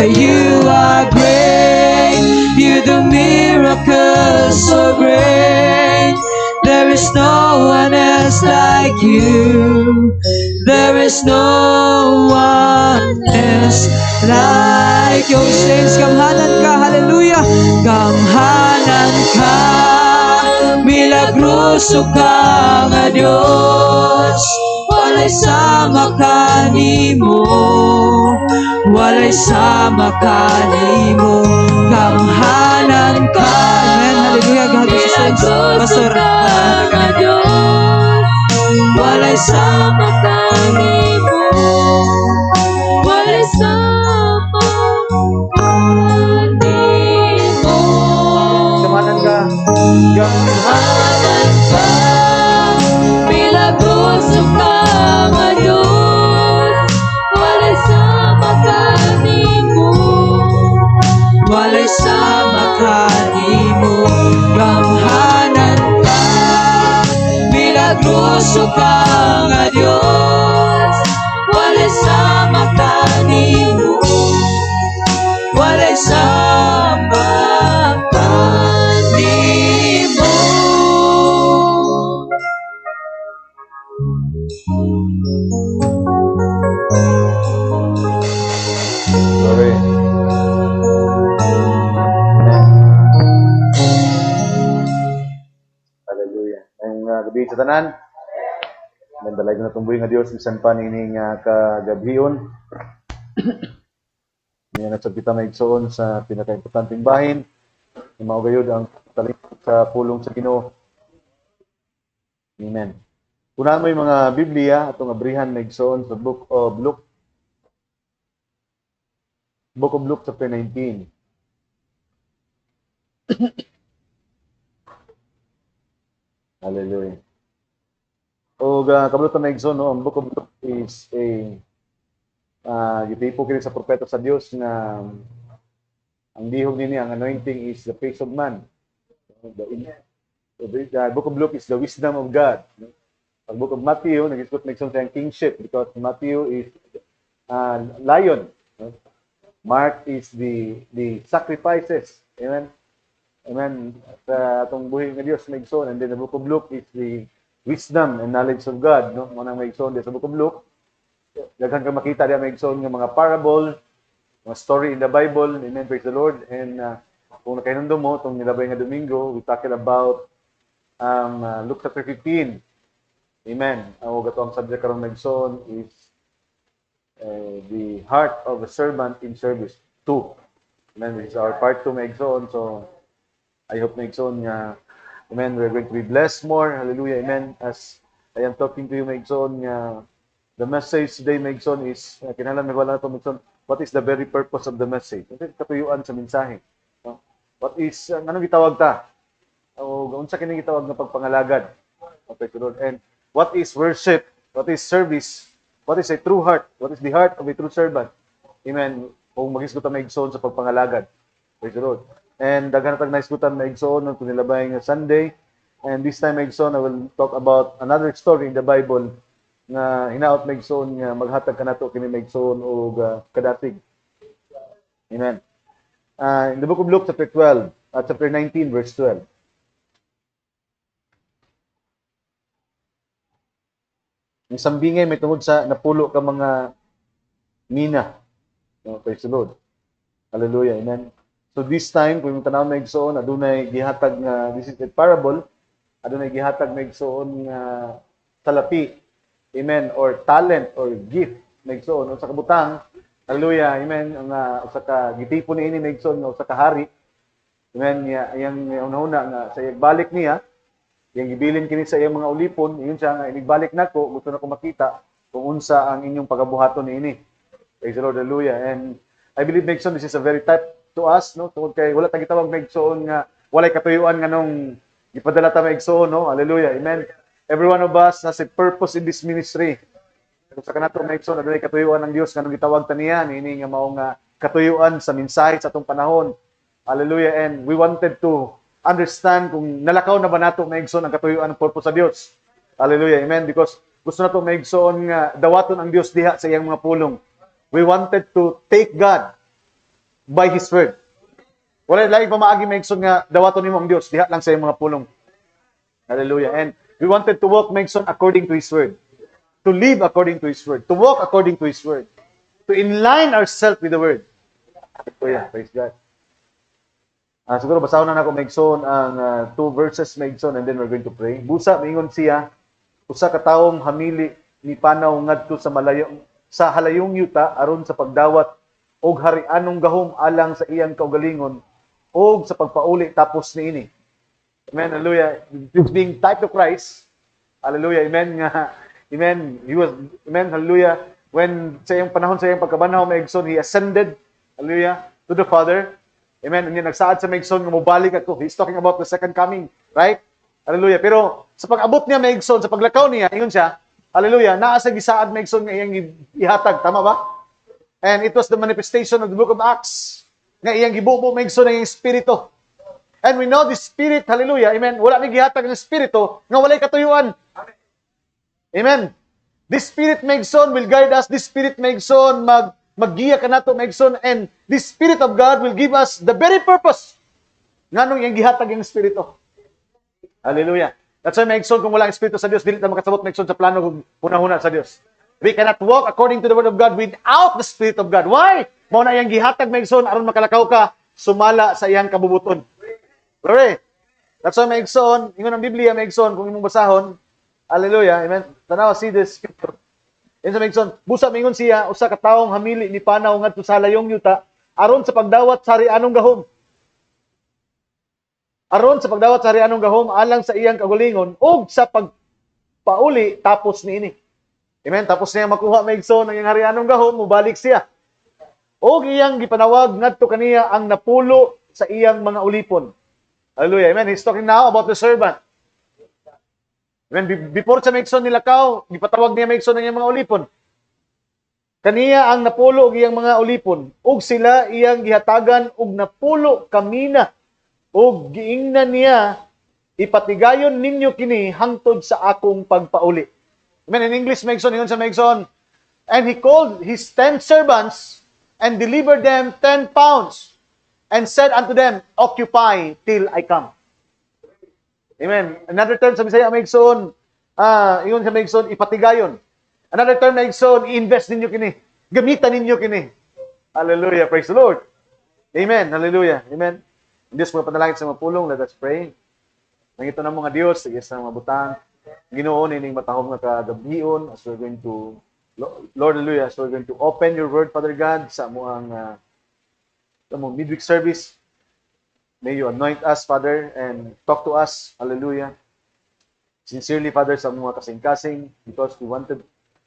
You are great, you do miracles so great. There is no one else like you. There is no one else like you. Saints, kamhanan ka, hallelujah. Kamhanan ka, milagroso ka nga Diyos. Walay sama kanimo, walay sama kanimo. Kamhanan ka. Amen, hallelujah. God bless you, Pastor. Walay sama kanimo, walay sama kanimo. Kamanan ka. Kamhanan ka, milagroso ka nga Diyos. Walay sama kanimo, walay sama kanimo. Kamhanan ka, milagroso ka nga Diyos. Walay sama kanimo, walay sama kanimo. Glory. Hallelujah. Ngayong gabi sa tanan, nandalay ko na itong buhay nga Diyos, isan pa nining kagabhiyon. Ngayon at sa kita maigsoon sa pinaka-importanting bahin, na maugayod ang talit sa pulong sa Ginoo. Amen. Unahan mo yung mga Biblia, atong abrihan maigsoon sa Book of Luke. Book of Luke chapter 19. Hallelujah. O kabulotan na igsoon, no, ang Book of Luke is a gitipo kini sa propeta sa Dios nga ang dihog nini, ang anointing is the face of man. The Book of Luke is the wisdom of God. Ang Book of Matthew, nag-isgot na igsoon sa kingship because Matthew is lion. Mark is the sacrifices. Amen. Amen. Sa atong buhay nga Dios maigsoon, and then the Book of Luke is the wisdom and knowledge of God, no? Mo nang maigsoon sa Book of Luke. Daghan ka makita diya maigsoon nga mga parable, mga story in the Bible. Amen. Praise the Lord. And kung nakainundom mo tong nilabay nga Domingo, we talking about Luke chapter 15. Amen. Ang gato ang subject karon maigsoon is the heart of a servant in service 2. Amen. This is our part 2 maigsoon. So I hope maigsoon nga, amen, we're going to be blessed more. Hallelujah. Amen. As I am talking to you maigsoon nga, the message today maigsoon is, kinahanglan may wala na ito maigsoon, what is the very purpose of the message? Ito katuyuan sa mensahe. No? What is, anong gitawag ta? O unsa kini gitawag nga pagpangalagad? Okay, Lord. And what is worship? What is service? What is a true heart? What is the heart of a true servant? Amen. Kung mag-isgutan maigsoon sa pagpangalagad. Praise the Lord. And daghan tag naisgutan maigsoon ng kunilabay nga Sunday. And this time maigsoon I will talk about another story in the Bible nga hinaot maigsoon nga maghatag kanato kini maigsoon og kadatig. Amen. In the Book of Luke chapter 12, chapter 19 verse 12. Ang sambingay may tungod sa napulo ka mga mina. No, praise the Lord. Hallelujah. Amen. So this time, kung yung tanaw na igsoon, adunay gihatag nga, this is a parable, adunay gihatag na igsoon nga salapi. Amen. Or talent or gift na igsoon. O sa kabutang, hallelujah. Amen. Ang sa ka gitipo ni ini na igsoon nga sa kahari. Amen. Yang una-una nga sa igbalik niya, yang gibilin kini sa iyang mga ulipon, yun siya nga inigbalik nako, gusto na ko makita kung unsa ang inyong pagabuhaton niini. Praise the Lord, hallelujah. And I believe Megson, this is a very type to us, no? Tungod kay wala ta gitawag Megson nga walay katuyuan nga nung ipadala ta Megson, no? Hallelujah. Amen. Every one of us has a purpose in this ministry. Kung sa kanato Megson, adunay katuyuan ng Dios nga nung gitawag ta niya, niini nga mao nga katuyuan sa mensahe sa atong panahon. Hallelujah. And we wanted to understand kung nalakaw na ba nato Megson ang katuyuan ng purpose sa Dios. Hallelujah. Amen. Because gusto nato Megson nga dawaton ang Dios diha sa iyang mga pulong. We wanted to take God by His word. Wala laing pamaagi maigsoon nga dawaton nimo ang Dios diha lang sa iyong mga pulong. Hallelujah. And we wanted to walk maigsoon according to His word. To live according to His word. To walk according to His word. To inline ourselves with the word. Hallelujah. Praise God. Siguro basahon na ako maigsoon ang 2 verses maigsoon and then we're going to pray. Busa miingon siya, usa ka tawong hamili ni panaw ngadto sa halayong yuta aron sa pagdawat og harianong gahom alang sa iyang kaugalingon og sa pagpauli tapos niini. Amen. Hallelujah. This being type of Christ. Hallelujah. Amen nga. Amen. He was, amen. Hallelujah. When sa iyang panahon sa iyang pagkabanaw maigsoon, he ascended. Hallelujah. To the Father. Amen. Unya nagsaad sa maigsoon nga mobalik ako. He's talking about the second coming, right? Hallelujah. Pero sa pag-abot niya maigsoon, sa paglakaw niya, ingon siya, hallelujah, naa sa gisaad maigsoon nga iyang ihatag, tama ba? And it was the manifestation of the book of Acts nga iyang gibubo maigsoon ang iyang espiritu. And we know the Spirit, hallelujah, amen, wala ni gihatag ng espiritu nga walay katuyuan. Amen. This Spirit maigsoon will guide us. This Spirit maigsoon maggiya kanato maigsoon, and the Spirit of God will give us the very purpose nganong iyang gihatag ang espiritu. Hallelujah. That's why maigsoon kung wala ang espiritu sa Dios, dili ta makasabot maigsoon sa plano kung hunahuna sa Dios. We cannot walk according to the word of God without the Spirit of God. Why? Mao na iyang gihatag maigsoon aron makalakaw ka sumala sa iyang kabubuton. Glory. That's why maigsoon, ingon ang Biblia maigsoon kung imong basahon. Hallelujah. Amen. Tanaw, see this scripture. Yan sa maigsoon, busa mingon siya usa ka tawong hamili ni panaw ngadto sa halayong yuta aron sa pagdawat sa harianong gahom. Aron sa pagdawat sa harianong gahom alang sa iyang kagulingon ug sa pagpauli tapos niini. Amen. Tapos niya makuha maigsoon ang iyang harianong gahom, mubalik siya. Og iyang gipanawag ngadto kaniya ang napulo sa iyang mga ulipon. Hallelujah. Amen. He's talking now about the servant. Amen. Before sa maigsoon nilakaw, gipatawag niya maigsoon ang iyang mga ulipon. Kaniya ang napulo og iyang mga ulipon, ug sila iyang gihatagan og napulo kamina. Og giingnan niya, ipatigayon ninyo kini hangtod sa akong pagpauli. Amen. In English, maigsoon, ingon sa maigsoon, and he called his 10 servants and delivered them 10 pounds and said unto them, occupy till I come. Amen. Another term sa Bisaya maigsoon, ingon sa maigsoon, ipatigayon. Another term maigsoon, i-invest ninyo kini. Gamitan ninyo kini. Hallelujah. Praise the Lord. Amen. Hallelujah. Amen. Diyos mga panalangin sa mga pulong, let us pray. Nangito na mga Diyos, sige sa mga butang, Ginoo nining matahom nga kagabion as we're going to, Lord, hallelujah, as we're going to open your word, Father God, sa among midweek service. May you anoint us, Father, and talk to us. Hallelujah. Sincerely, Father, sa mga kasing-kasing, because we wanted,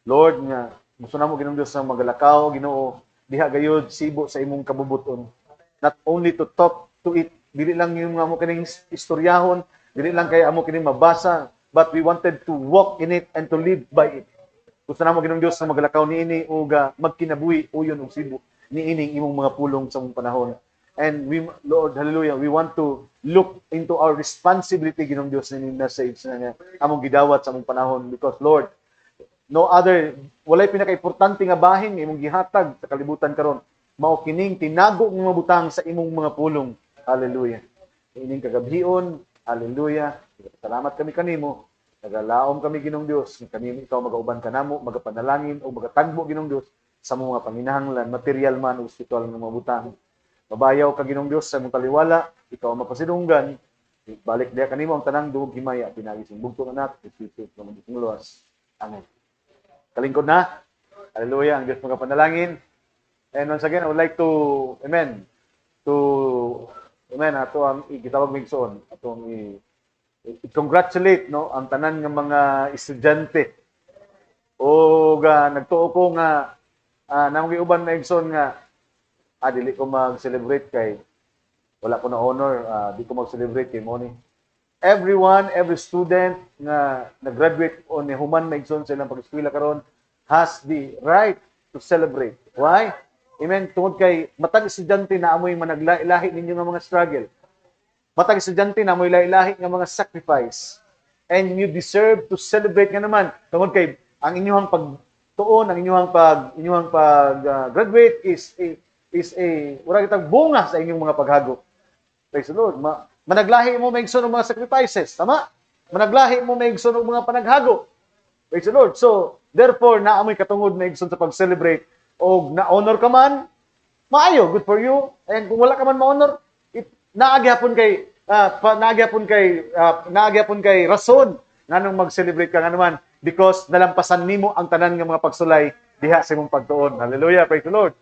Lord, nga gusto na mo Ginoong Diyos na magalakaw, Ginoo, diha gayud sibo sa imong kabubuton. Not only to talk to it, dili lang yung amo kining istoryahon, dili lang kay amo kining mabasa, but we wanted to walk in it and to live by it. Gusto na mo Ginoong Diyos na magalakaw niini ug magkinabuhi uyon og sibo niining imong mga pulong sa mong panahon. And we, Lord, hallelujah, we want to look into our responsibility, Ginoong Diyos, na message na among gidawat sa among panahon. Because, Lord, no other, walay pinaka-importante nga bahin imong gihatag sa kalibutan karon, mao kining tinago ng mga butang sa imong mga pulong. Hallelujah. Ining kagabion, hallelujah. Salamat kami kanimo. Nagalaom kami, Ginoong Diyos. Kami ikaw magauban kanamo, magapanalangin o magatagbo, Ginoong Diyos, sa mga panginahanglan, material man o spiritual ng mga butang. Mabayaw ka, Ginoong Diyos, sa mong taliwala, ikaw mapasidunggan, balik diya kanimo ang tanang duog himaya, pinagis ang bugtong anak, Kristo ng magiging luwas. Amen. Kalingkod na. Hallelujah. Ang Diyos magapanalangin. And once again, I would like to, amen, ato ang gitawag migsoon, atong i-congratulate, no, ang tanan ng mga estudyante. O nagtuo ko nga, namang iuban na igsoon nga, dili ko mag-celebrate kay wala ko na honor, di ko mag-celebrate kay Moni. Everyone, every student nga nag-graduate o ni human maigsoon sa ilang pag-eskwela karon has the right to celebrate. Why? Amen. Tungod kay matag estudyante na amoy managlahi ninyo nga mga struggle. Matag estudyante na amoy lahi nga mga sacrifice. And you deserve to celebrate nga naman. Tungod kay ang inyong pagtuon, ang inyong pag graduate is is wala kitang bunga sa inyong mga paghagok. Praise the Lord. Managlahi mo maigsoon ng mga sacrifices. Tama? Managlahi mo maigsoon ng mga panaghago. Praise the Lord. So, therefore, naamoy katungod maigsoon sa pag-celebrate o na-honor ka man, maayo, good for you. And kung wala ka man ma-honor, naagyapon kay rason nganong mag-celebrate ka nga naman because nalampasan nimo ang tanan nga mga pagsulay diha sa imong pagtuon. Hallelujah. Praise the Lord.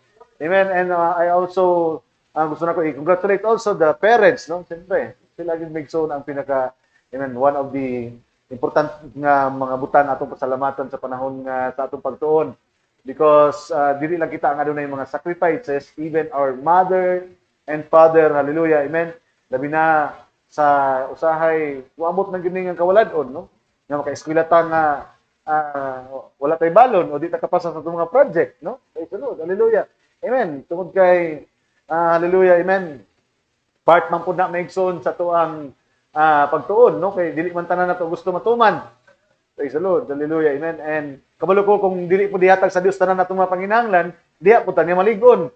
Amen. And I also gusto na ko i-congratulate also the parents, no? Siyempre, sila yung maigsoon ang pinaka, amen, one of the important nga mga butan atong pasalamatan sa panahon nga sa atong pagtuon. Because dili lang kita ang adunay mga sacrifices, even our mother and father, hallelujah, amen. Labi na sa usahay, uabot na gining ang kawaladon, no? Nga maka-eskwela ta nga wala tay balon o di ta kapasa sa itong mga project, no? Praise the Lord, hallelujah. Amen. Tungod kay hallelujah, amen. Part man po na maigsoon sa tuang pagtuon, no? Kay dili man tanan nato gusto matuman. Praise the Lord, hallelujah, amen. And kabalo ko kung dili po dihatag sa Dios tanan natong mga panginahanglan, diha po tani maligon.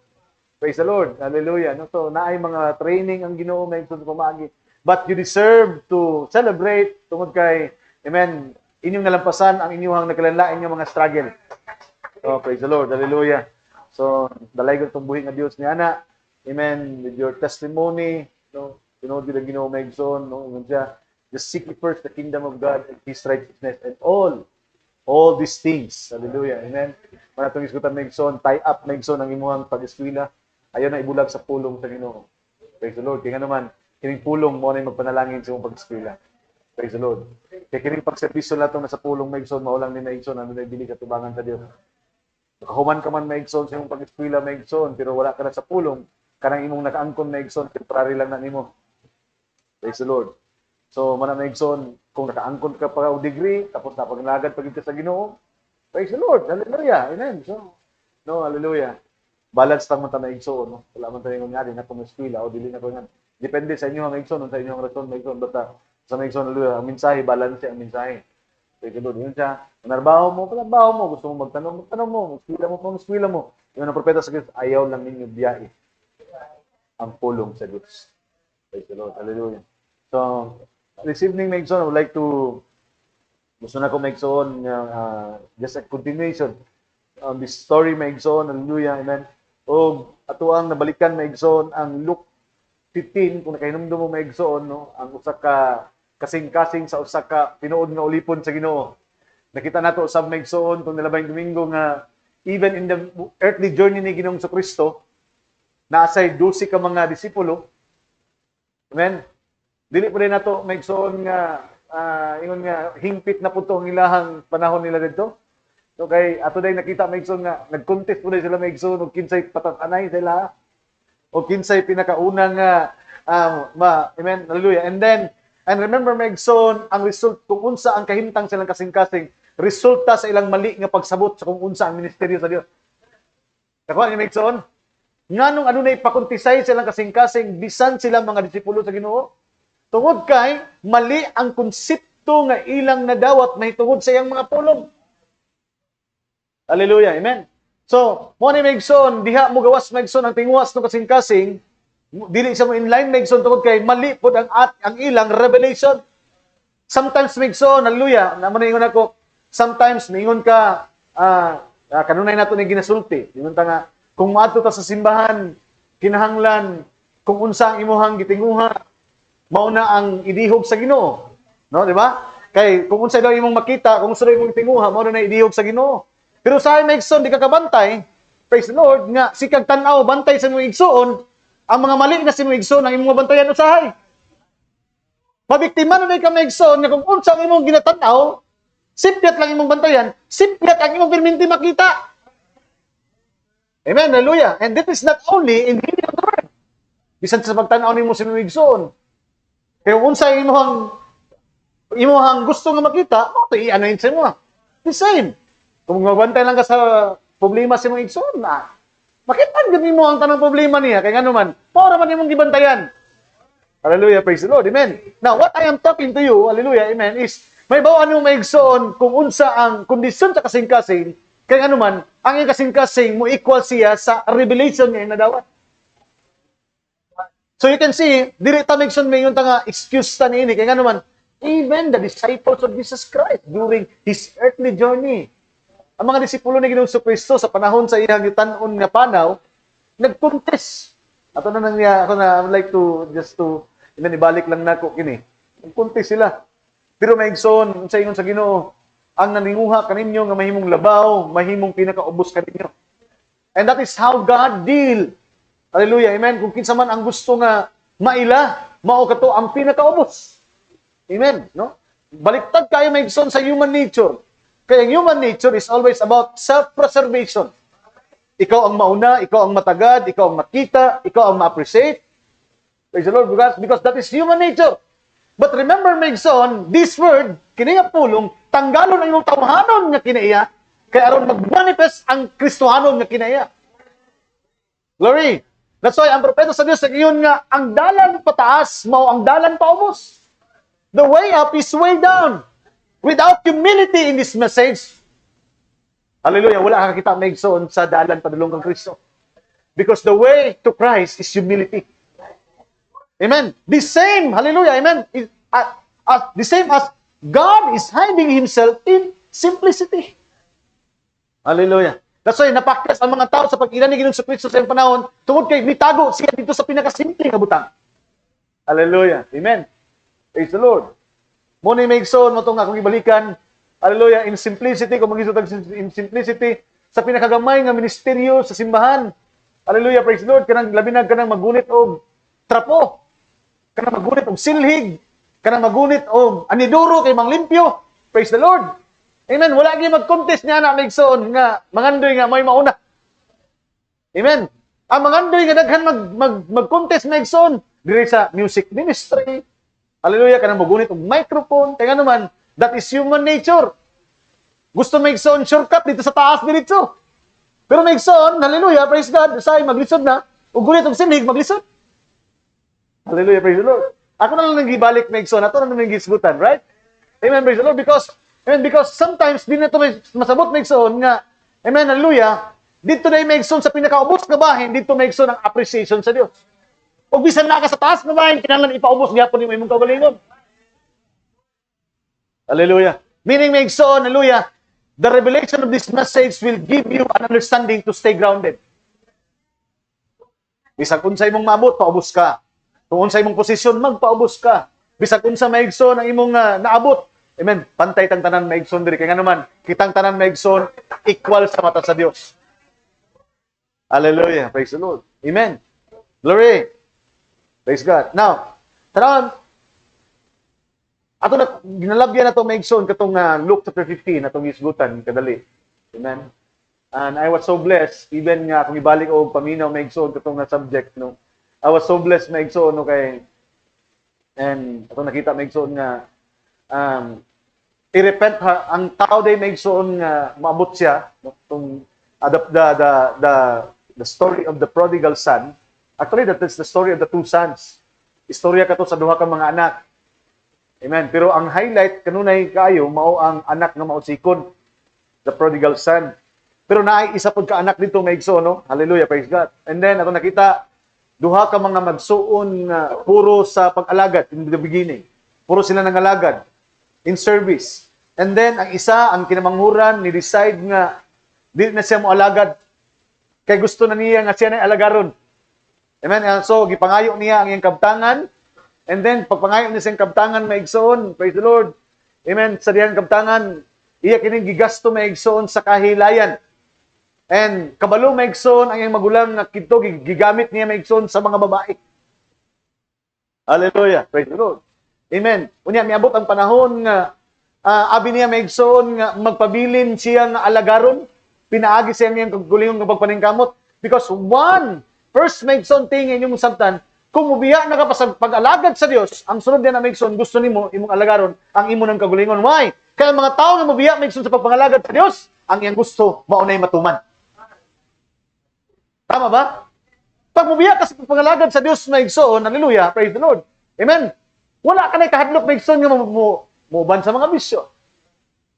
Praise the Lord, hallelujah. No? So naay mga training ang Ginoo maigsoon sa pamagi. But you deserve to celebrate tungod kay, amen, inyong nalampasan ang inyong nagkalanlain yung mga struggle. So praise the Lord, hallelujah. So dalay ko itong buhi nga Dios ni ana. Amen. With your testimony, no, tinod gyud ang Ginoo maigsoon, no, ingon siya, just seek first the kingdom of God and His righteousness, and all these things. Hallelujah. Amen. Para itong isgutan maigsoon, tie up maigsoon ang imuhang pag-eskwela, ayaw na ibulag sa pulong sa Ginoo. Praise the Lord. Kaya naman, kining pulong mo na magpanalangin sa imong pag-eskwela. Praise the Lord. Kaya kining pagservisyo nato na sa pulong maigsoon, maulang ni maigsoon, ano na ibili katubangan sa Dios. Nakahuman ka man maigsoon sa imong pag-eskwela maigsoon, pero wala ka na sa pulong, kanang imong nakaangkon maigsoon, temporary lang na nimo. Praise the Lord. So, man maigsoon, kung nakaangkon ka pa o degree, tapos napaglagad pag sa Ginoo, praise the Lord. Hallelujah. Amen. So, no, hallelujah. Balance lang man ta maigsoon, no? Wala man tayo nga din na eskwela o dili na ko nga. Depende sa inyo ang maigsoon, sa inyo ang rason maigsoon, basta sa maigsoon, hallelujah, ang mensahe, balance ang mensahe. Praise the Lord. Yun siya. Manarbaho mo, gusto mo magtanong mo, eskwela mo. Yung ang propeta sa Diyos, ayaw lang ninyo biyahe ang pulong sa Diyos. Praise the Lord. Hallelujah. So, this evening, maigsoon, I would like to, gusto na ko maigsoon, just a continuation on this story, maigsoon, hallelujah, amen. O, ato ang nabalikan, maigsoon, ang Luke 15, kung nakahinumdum mo maigsoon, no, ang usa ka kasing-kasing sa usa ka tinuod nga ulipon sa Ginoo. Nakita nato sa maigsoon kung nilabay Domingo nga even in the earthly journey ni Ginoong Kristo, naasay 12 ka mga disipulo. Amen. Dili pa rin nato maigsoon nga ingon nga hingpit na punto ang ilahang panahon nila dito. So kay ato day nakita maigsoon nga nag-contest po sila maigsoon og kinsay patatanay sila o kinsay pinakaunang amen, hallelujah. And remember maigsoon ang result kung unsa ang kahimtang silang kasing-kasing resulta sa ilang mali nga pagsabot sa kung unsa ang ministeryo sa Dios. Kakuha ni maigsoon, nganong adunay pakuntisay silang kasing-kasing bisan sila mga disipulo sa Ginoo? Tungod kay mali ang konsepto nga ilang nadawat mahitungod sa iyang mga pulong. Hallelujah, amen. So, mo ni maigsoon, diha mo gawas maigsoon ang tinguwas ng kasing-kasing, dili sa mo inline maigsoon tungod kay mali pod ang ilang revelation. Sometimes maigsoon, hallelujah, namo na ingon ako, sometimes niingon ka kanunay nato ni ginasulti. Ingon ta nga kung maadto ta sa simbahan, kinahanglan kung unsa ang imuhang gitinguha, mao na ang idihog sa Ginoo. No, di ba? Kay kung unsa daw imong makita, kung unsa daw imong tinguha, mao na idihog sa Ginoo. Pero sa maigsoon di ka kabantay, praise the Lord, nga sikag tan-aw bantay sa imong igsoon, ang mga mali na si imong igsoon ang imong bantayan usahay. Mabiktima na day ka maigsoon nga kung unsa ang imong ginatan-aw, simpiat lang imong bantayan, simpiat ang imong perminti makita. Amen, hallelujah. And that is not only in hearing of the word. Bisan sa pagtan-aw nimo sa imong igsoon. Kaya kung unsa ang imuhang gusto nga makita, mo to i-ano yun sa imo. The same. Kung magbantay lang ka sa problema sa imong igsoon, makita gani mo ang tanang problema niya kay ngano man, para man imong gibantayan. Hallelujah, praise the Lord. Amen. Now, what I am talking to you, hallelujah, amen, is may bawaan mo maigsoon kung unsa ang kondisyon sa kasing-kasing Kaya ano man, ang iyang kasing-kasing mo equal siya sa revelation niya na dawat. So you can see, dili ta mention may yung tanga excuse ta niini. Kaya ano man, even the disciples of Jesus Christ during His earthly journey, ang mga disipulo ni Ginoong Kristo sa panahon sa iyang gitanon nga panaw, nag-contest. Ato na nang ako na I would like to just to ibalik lang nako kini. Nag-contest sila. Pero maigsoon sa ingon sa Ginoo, ang naninguha kaninyo nga mahimong labaw, mahimong pinakaubos kaninyo. And that is how God deal. Hallelujah. Amen. Kung kinsa man ang gusto nga maila, mao kato ang pinakaubos. Amen, no? Baliktad kayo maigsoon sa human nature. Kaya human nature is always about self-preservation. Ikaw ang mauna, ikaw ang matagad, ikaw ang makita, ikaw ang ma-appreciate. Praise the Lord, because that is human nature. But remember, Megson, this word, kinaya pulong, tanggalon ang imong tawhanon nga kinaya, kaya aron mag-manifest ang Kristohanon nga kinaya. Glory! That's why, ang propeta sa Diyos, yun nga, ang dalan pataas, mao ang dalan paubos. The way up is way down. Without humility in this message, hallelujah, wala kang kita Megson sa dalan padulong kang Kristo. Because the way to Christ is humility. Amen. The same, hallelujah, amen. The same as God is hiding Himself in simplicity. Hallelujah. That's why napaktas ang mga tao sa pag-ilan ni Ginoong Kristo sa iyong panahon tungod kay nitago siya dito sa pinakasimple nga butang. Hallelujah. Amen. Praise the Lord. Muna may igsoon mo itong akong ibalikan. Hallelujah. In simplicity, kung mag-isotag in simplicity, sa pinakagamay nga ministeryo sa simbahan. Hallelujah. Praise the Lord. Kanang labinag, kanang magunit o trapo. Kanang magunit og silhig, kanang magunit og aniduro kay manglimpyo. Praise the Lord. Amen. Wala gyud mag-contest niya na Megson nga mangandoy nga may mauna. Amen. Ang mangandoy nga daghan mag-contest Megson diri sa music ministry. Hallelujah, kanang magunit og microphone. Kaya naman, that is human nature. Gusto Megson shortcut dito sa taas diretso. Pero Megson, hallelujah, praise God, say maglisod na, ug gunit og silhig maglisod. Hallelujah, praise the Lord. Ako na lang nagibalik, Megson. Ato na lang nagisgutan, right? Amen, praise the Lord. Because sometimes, di na ito masabot, Megson, nga, amen, hallelujah, dito na yung Megson sa pinakaubos na bahin, dito Megson ang appreciation sa Diyos. O bisan na ka sa taas na bahin, kinalan ipaubos gihapon yung imong kagalingon. Hallelujah. Meaning, Megson, hallelujah, the revelation of this message will give you an understanding to stay grounded. Bisag unsay mong maabot, paubos ka. Kung unsay imong posisyon, magpaubos ka. Bisag unsa maigsoon ang imong naabot. Amen. Pantay tang tanan maigsoon diri kay nga naman kitang tanan maigsoon equal sa mata sa Dios. Hallelujah. Praise the Lord. Amen. Glory. Praise God. Now, tanan ato na ginalabyan nato maigsoon katong Luke chapter 15 atong isgutan kadali. Amen. And I was so blessed even nga kung ibalik og paminaw maigsoon katong subject no. I was so blessed maigsoon no kay and ato nakita maigsoon nga i-repent ang tao day maigsoon nga maabot siya no tong the story of the prodigal son. Actually that is the story of the two sons. Istorya kato sa duha ka mga anak. Amen. Pero ang highlight kanunay kaayo mao ang anak nga mautsikon, the prodigal son. Pero naay isa pud ka anak dito maigsoon no. Hallelujah, praise God. And then ato nakita duha ka mga magsuon nga puro sa pag-alagad in the beginning. Puro sila nangalagad in service. And then ang isa ang kinamanghuran ni decide nga di na siya mo alagad kay gusto na niya nga siya na alagaron. Amen. And so gipangayo niya ang iyang kabtangan. And then pagpangayo niya sa iyang kabtangan maigsoon, praise the Lord. Amen. Sa diyang kabtangan iya kining gigasto maigsoon sa kahilayan. And kabalo maigsoon ang iyang magulang nga kidto gigamit niya maigsoon sa mga babae. Hallelujah. Praise the Lord. Amen. Unya miabot ang panahon nga abi niya maigsoon nga magpabilin siya nga alagaron, pinaagi siya niyang kagulingon nga pagpaningkamot because first maigsoon ting inyong sabtan kung mubiya na ka pa sa pag-alagad sa Dios, ang sunod niya na maigsoon gusto nimo imong alagaron ang imo ng kagulingon. Why? Kaya mga tao nga mubiya maigsoon sa pagpangalagad sa Dios, ang iyang gusto mao nay matuman. Tama ba? Pag mubiya ka sa pangalagad sa Diyos na igsoon, hallelujah, praise the Lord. Amen. Wala ka na kahadlok na igsoon nga mo uban sa mga bisyo.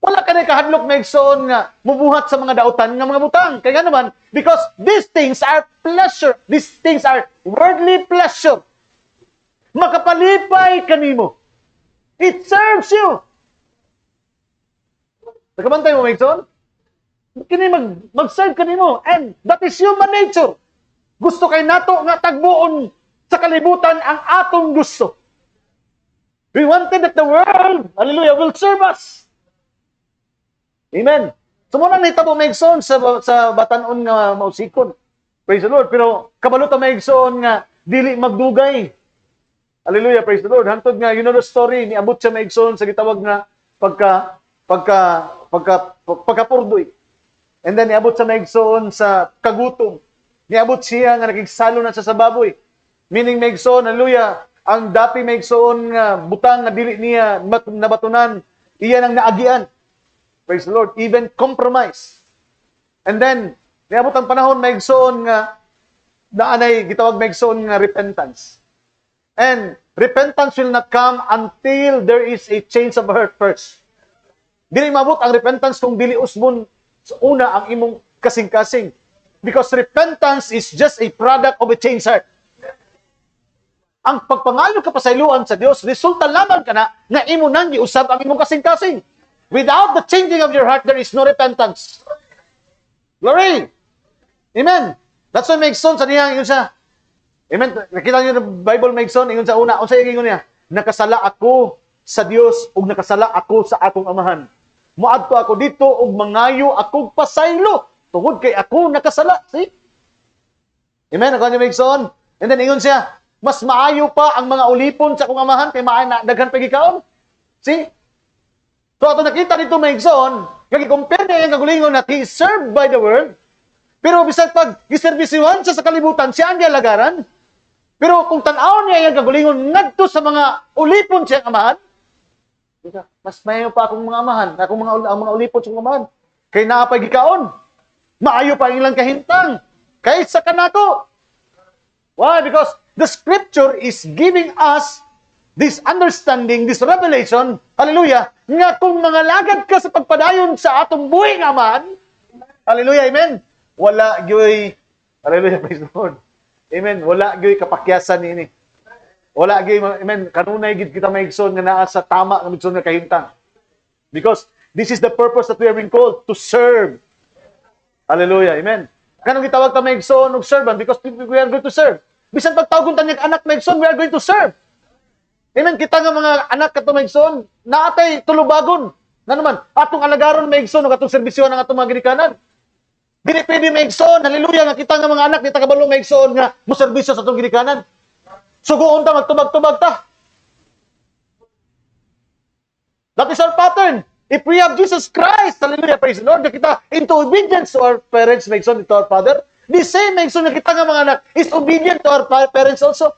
wala ka na kahadlok na igsoon nga mubuhat sa mga dautan nga mga butang. Kaya naman, because these things are pleasure. These things are worldly pleasure. Makapalipay kanimo. It serves you. Nakabantay mo, Mason? Kini mag-serve kanimo. And that is human nature. Gusto kay nato nga tagbuon sa kalibutan ang atong gusto. We wanted that the world, hallelujah, will serve us. Amen. So muna nitabo Mason sa batanon nga mausikon. Praise the Lord. Pero kabalo ta Mason nga dili magdugay. Hallelujah, praise the Lord. Hantod nga, you know the story, niabot siya Mason sa gitawag nga pagkapurdoy. And then niabot sa Mason sa kagutom. Niabot siya nga nakigsalo na siya sa baboy. Meaning Mason, hallelujah, ang dati Mason nga butang na dili niya nabatunan, iyan ang naagian. Praise the Lord. Even compromise. And then, niabot ang panahon Mason nga naanay gitawag Mason nga repentance. And repentance will not come until there is a change of heart first. Dili mabot ang repentance kung dili usbon sa una ang imong kasing-kasing. Because repentance is just a product of a changed heart. Ang pagpangayo ka pasayloan sa Dios, resulta lamang ka na nga imo nang giusab ang imong kasing-kasing. Without the changing of your heart, there is no repentance. Glory! Amen! That's why makes sense sa niya, ingon siya. Amen? Nakita niyo ng Bible makes sense, ingon sa una. Unsa yung ingon niya? Nakasala ako sa Dios ug nakasala ako sa akong amahan. Muadto ako dito ug mangayo akong pasaylo tungod kay ako nakasala. See? Amen? Ako niya makes sense. And then ingon siya, mas maayo pa ang mga ulipon sa akong amahan kay maayo na daghan pa gikaon. See? So ato nakita dito Maigson, kagi-compare niya yung kagulingon na he is served by the world. Pero bisag pag giserbisyuhan siya sa kalibutan, siya ang gialagaran. Pero kung tan-aw niya yung kagulingon ngadto sa mga ulipon siya ang amahan, mas maayo pa akong mga amahan, akong mga ulipon sa akong amahan. Kay naapay gikaon. Maayo pa ang ilang kahintang kaysa kanako. Why? Because the scripture is giving us this understanding, this revelation, hallelujah, nga kung mga lagad ka sa pagpadayon sa atong buhing amahan, hallelujah, amen, wala gyoy, hallelujah, praise the Lord, amen, wala gyoy kapakyasan ini. Wala gyoy, amen, kanunay gid kita maigsoon nga naa sa tama nga migsoon nga kahintang. Because this is the purpose that we have been called, to serve. Hallelujah, amen. Kanang gitawag ta maigsoon og servant because we are going to serve. Bisan pagtawgon ta niyang anak maigsoon, we are going to serve. Amen, kita nga mga anak kato maigsoon, naatay tulubagon. Na naman, atong alagaron maigsoon ug atong serbisyon ang atong mga ginikanan. Dili pwede maigsoon, hallelujah, nga kita nga mga anak ni takabalo maigsoon nga moserbisyo sa atong ginikanan. Sugoon ta magtubag-tubag ta. That is our pattern. If we have Jesus Christ, hallelujah, praise the Lord, kita into obedience to our parents, maigsoon, to our father, the same maigsoon nga kita nga mga anak is obedient to our parents also.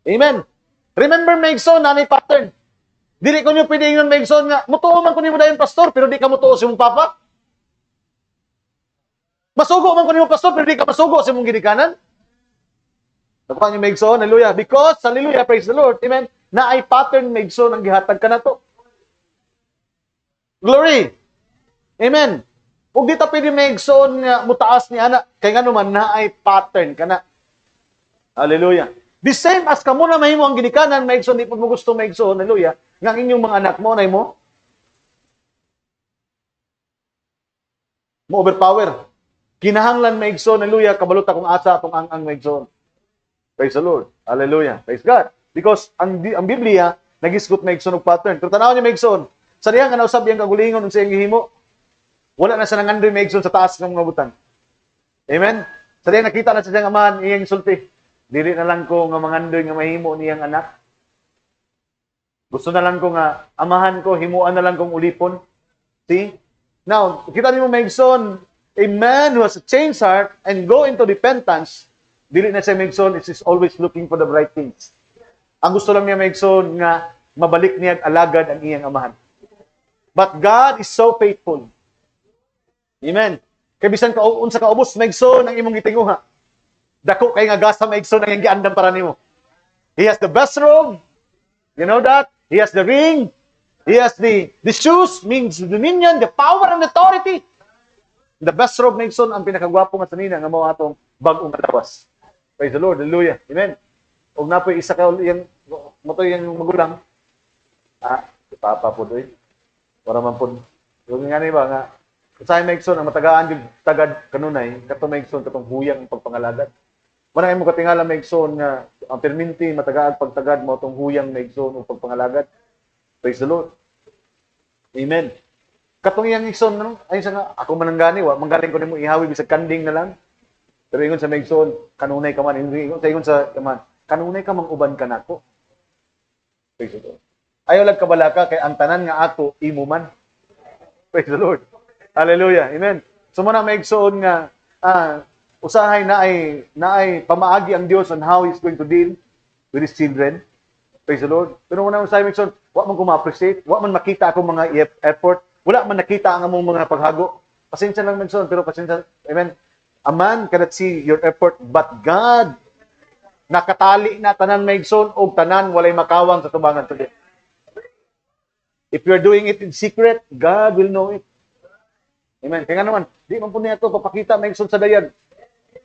Amen. Remember, maigsoon, nanay pattern. Dili ko nyo pwede ingon, maigsoon nga, mutuo man ko nimo dayon pastor, pero di ka mutuo si mong papa. Masugo man ko nimo pastor, pero di ka masugo si mong ginikanan. Nakuha nyo, maigsoon, hallelujah. Because, hallelujah, praise the Lord, amen, na ay pattern, maigsoon, ang gihatag ka na to. Glory. Amen. Huwag di ta pwede maigsoon nga mutaas ni anak, kay nga naman na ay pattern ka na. Hallelujah. The same as kamo na mahimo ang ginikanan, maigsoon, di po mo gusto maigsoon, hallelujah, nga ang inyong mga anak mo, na mo overpower. Kinahanglan maigsoon, hallelujah, kabalot akong asa atong ang maigsoon. Praise the Lord. Hallelujah. Praise God. Because ang Biblia, nagisgot maigsoon og pattern. Pero tanaw niya maigsoon, sa diyan nga nausab yang kagulingon unsa iyang gihimo, wala na sa nangandoy maigsoon sa taas ng mga butang. Amen? Sa diyan nakita na sa diyang amahan, iyang sulti. Dili na lang ko nga mangandoy nga mahimo niyang anak. Gusto na lang ko nga amahan ko, himuan na lang kong ulipon. See? Now, kita nimo maigsoon, a man who has a changed heart and go into repentance, dili na siya maigsoon, is always looking for the bright things. Ang gusto lang niya maigsoon nga mabalik niya alagad ang iyang amahan. But God is so faithful. Amen. Kay bisan ka unsa ka ubos maigsoon ang imong gitinguha. Dako kay nga gasa maigsoon ang iyang giandam para nimo. He has the best robe. You know that? He has the ring. He has the shoes means dominion, the power and authority. The best robe na igsoon ang pinakagwapo nga sanina nga mao atong bag-ong kalawas. Praise the Lord. Hallelujah. Amen. Og napoy isa ka yung moto yung magulang. Papa po doy. Para man po. Yung nga ni ba nga usahay maigsoon ang matagaan yung tagad kanunay, katong maigsoon katong huyang pagpangalagad. Manay mo katingala maigsoon nga ang perminti matagaag pagtagad mo tong huyang maigsoon ug pagpangalagad. Praise the Lord. Amen. Katong iyang igsoon no, ay sa nga ako mananggani wa manggaling ko nimo ihawi bisag kanding na lang. Pero ingon sa maigsoon kanunay ka man ingon sa kaman kanunay ka mang uban ka nako. Praise the Lord. Ayaw lang kabalaka kay ang tanan nga ato imo man. Praise the Lord. Hallelujah. Amen. So muna maigsoon nga usahay na ay pamaagi ang Dios on how He's going to deal with His children. Praise the Lord. Pero muna usahay maigsoon, wa man ko ma-appreciate, wa man makita akong mga effort, wala man nakita ang among mga paghago. Pasensya lang maigsoon, pero pasensya. Amen. A man cannot see your effort, but God nakatali na tanan maigsoon og tanan walay makawang sa tubangan today. If you're doing it in secret, God will know it. Amen. Kaya nga naman, di man po niya ito, papakita, may sa dayan.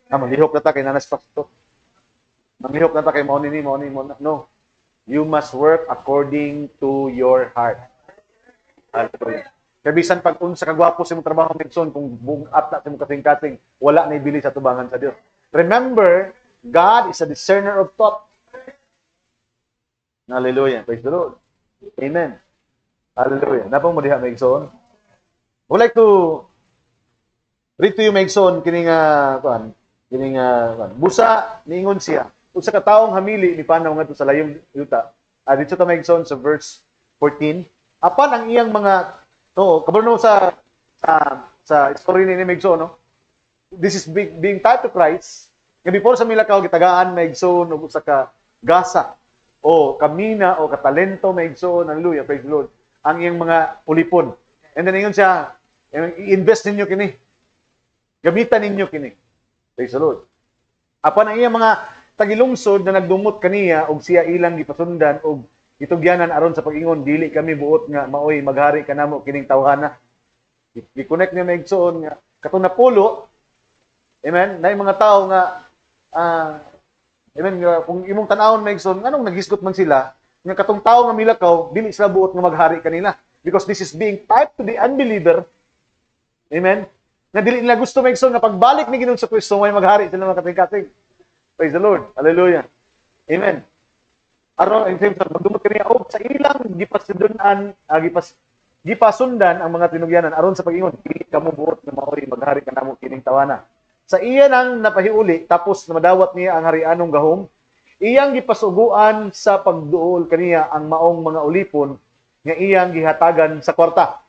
Manglihok na ta kay nanas pasto. Manglihok na ta kay mauni ni. No. You must work according to your heart. Hallelujah. Kaya bisan pag unsa kagwapo sa imong trabaho migson, kung buong at na sa imong kating-kating, wala na ibili sa tubangan sa Dios. Remember, God is a discerner of thought. Hallelujah. Praise the Lord. Amen. Hallelujah. Napang mo diha migson? I would like to read to you maigsoon kining busa niingon siya usa ka taong hamili ni panaw ngadto sa layong yuta. Dito ta maigsoon sa verse 14. Apan ang iyang mga kabalo sa story ni maigsoon no. This is being tied to Christ. Nga before sa milakaw gitagaan maigsoon og usa ka gasa o kamina o katalento maigsoon. Hallelujah, praise the Lord. Ang iyang mga ulipon. And then ingon siya, i-invest ninyo kini. Gamitan ninyo kini. Praise the Lord. Apan ang iyang mga tagilungsod na nagdumot kaniya og siya ilang gipasundan og gitugyanan aron sa pag-ingon dili kami buot nga maoy maghari kanamo kining tawhana. I-connect niya maigsoon nga katong napulo. Amen. Nay mga tao nga amen nga kung imong tan-awon maigsoon nganong naghisgot man sila nga katong tao nga milakaw dili sila buot nga maghari kanila. Because this is being typed to the unbeliever. Amen? Na dili nila gusto maigsoon nga pagbalik ni Ginoong Kristo may maghari sila mga kating-kating. Praise the Lord. Hallelujah. Amen. Aron in terms of magdumot kaniya og sa ilang gipasundan ang mga tinugyanan aron sa pag-ingon dili kamo buot nga maoy maghari kanamo kining tawana. Sa iya nang napahiuli tapos na madawat niya ang harianong gahom, iyang gipasuguan sa pagduol kaniya ang maong mga ulipon nga iyang gihatagan sa kwarta.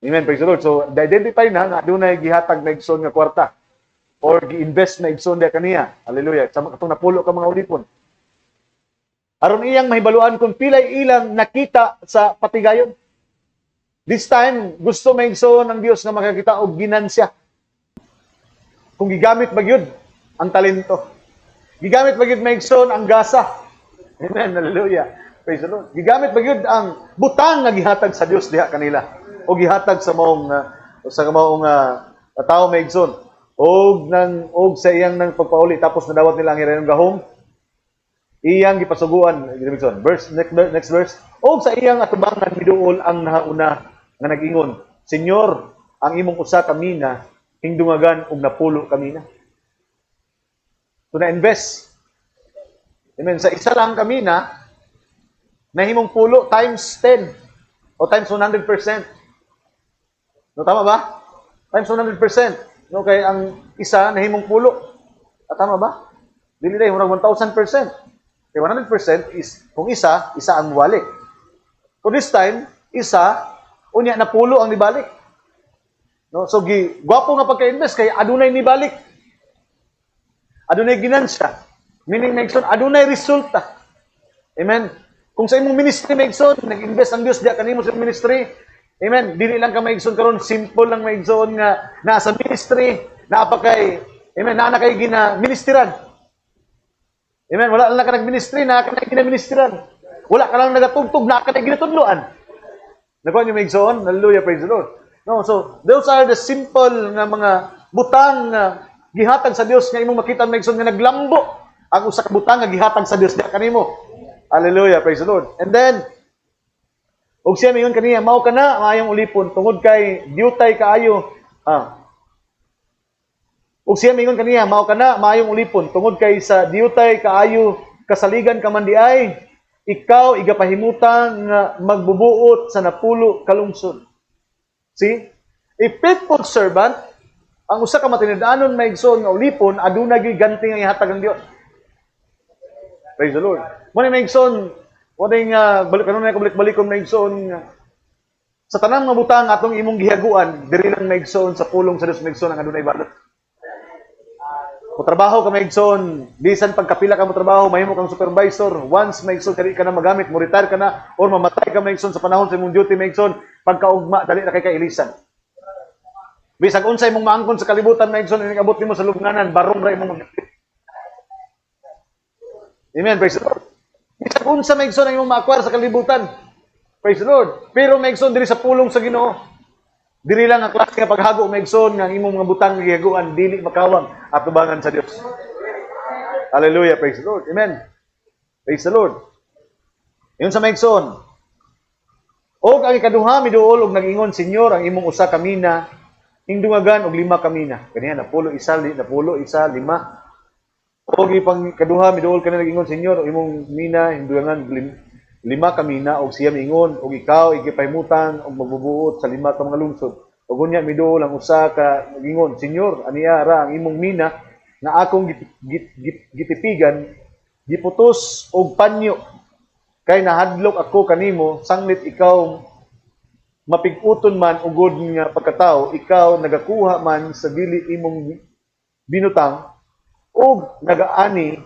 Amen, praise the Lord. So, identify na nga adunay gihatag na igsoon nga kwarta or gi-invest na igsoon dia kaniya. Hallelujah. Sa katong napulo ka mga ulipon. Aron iyang mahibaluan kung pilay ilang nakita sa patigayon. This time, gusto maigsoon ng Dios nga makakita og ginansya. Kung gigamit ba gyud ang talento. Gigamit ba gyud maigsoon ang gasa. Amen, hallelujah. Praise the Lord. Gigamit ba gyud ang butang nga gihatag sa Dios diha kanila o gihatag sa maong tawo maigsoon og sa iyang nang pagpauli tapos nadawat nila ang ilang gahom iyang gipasuguan maigsoon. Next verse. Og sa iyang atubangan miduol ang nahauna nga nag-ingon, Senyor, ang imong usa ka mina hingdungagan og napulo ka mina. So na-invest. Amen. Sa isa lang ka mina nahimong pulo times 10 o times 100%. No, tama ba? Times 100%. No, kay ang isa nahimong pulo. Tama ba? Dili dai murag 1,000%. Kay 100% is kung isa ang walik. So this time, unya na pulo ang nibalik. No, so gwapo nga pagka-invest kay adunay nibalik. Adunay ginansya. Meaning maigsoon adunay resulta. Amen. Kung sa imong ministry maigsoon, nag-invest ang Dios diha kanimo sa ministry. Amen. Dili lang ka maigsoon karon, simple lang maigsoon nga nasa ministry, napakay amen, na kay gina ministran. Amen. Wala lang ka nag-ministry, na ka gina ministran. Wala ka lang nagatugtog, na ka na ginatudloan. Nakuha niyo may igsoon? Hallelujah, praise the Lord. No, so those are the simple nga mga butang nga gihatag sa Dios nga imong makita may igsoon nga naglambo ang usa ka butang nga gihatag sa Dios diha kanimo. Hallelujah, praise the Lord. And then og siya mingon kaniya, mao kana maayong ulipon tungod kay diutay kaayo. Og siya mingon kaniya, mao kana maayong ulipon tungod kay sa diutay kaayo kasaligan ka man di ay ikaw igapahimutang nga magbubuot sa napulo ka lungsod. See? A faithful servant, ang usa ka matinid-anon may igsoon nga ulipon, aduna gyud ganti nga ihatag ang Dios. Praise the Lord. Mo may igsoon, wala nga balik kanon na balik-balikon may igsoon nga sa tanang mga butang atong imong gihaguan, diri lang may igsoon sa pulong sa Dios may igsoon ang adunay balot. Kung trabaho ka may igsoon, bisan pagkapila ka mo trabaho, mahimo kang supervisor, once may igsoon dali ka na magamit, mo retire ka na or mamatay ka may igsoon sa panahon sa imong duty may igsoon, pagkaugma dali na kay kailisan. Bisag unsay imong maangkon sa kalibutan may igsoon, ining abot nimo sa lubnganan, barong ra imong magdili. Amen, praise the Lord. Bisag unsa may igsoon ang imong maakwar sa kalibutan. Praise the Lord. Pero may igsoon diri sa pulong sa Ginoo. Dili lang ang klase nga paghago may igsoon nga ang imong mga butang nga gihaguan dili makawang atubangan sa Dios. Hallelujah, praise the Lord. Amen. Praise the Lord. Yun sa may igsoon. Og ang ikaduha miduol og nag-ingon, Senyor, ang imong usa ka mina hingdungagan og 5 ka mina. Kaniya napulo isa, 5. Og ipang kaduha miduol kanina nag-ingon, Senyor, ang imong mina hingdungagan 5 ka mina, og siya miingon, og ikaw igipahimutang og magbubuot sa 5 ka mga lungsod. Og unya miduol ang usa ka nag-ingon, Senyor, aniya ra ang imong mina nga akong gitipigan, giputos og panyo. Kay nahadlok ako kanimo, sanglit ikaw mapig-uton man ugod nga pagkatao, ikaw nagakuha man sa dili imong binutang, og nagaani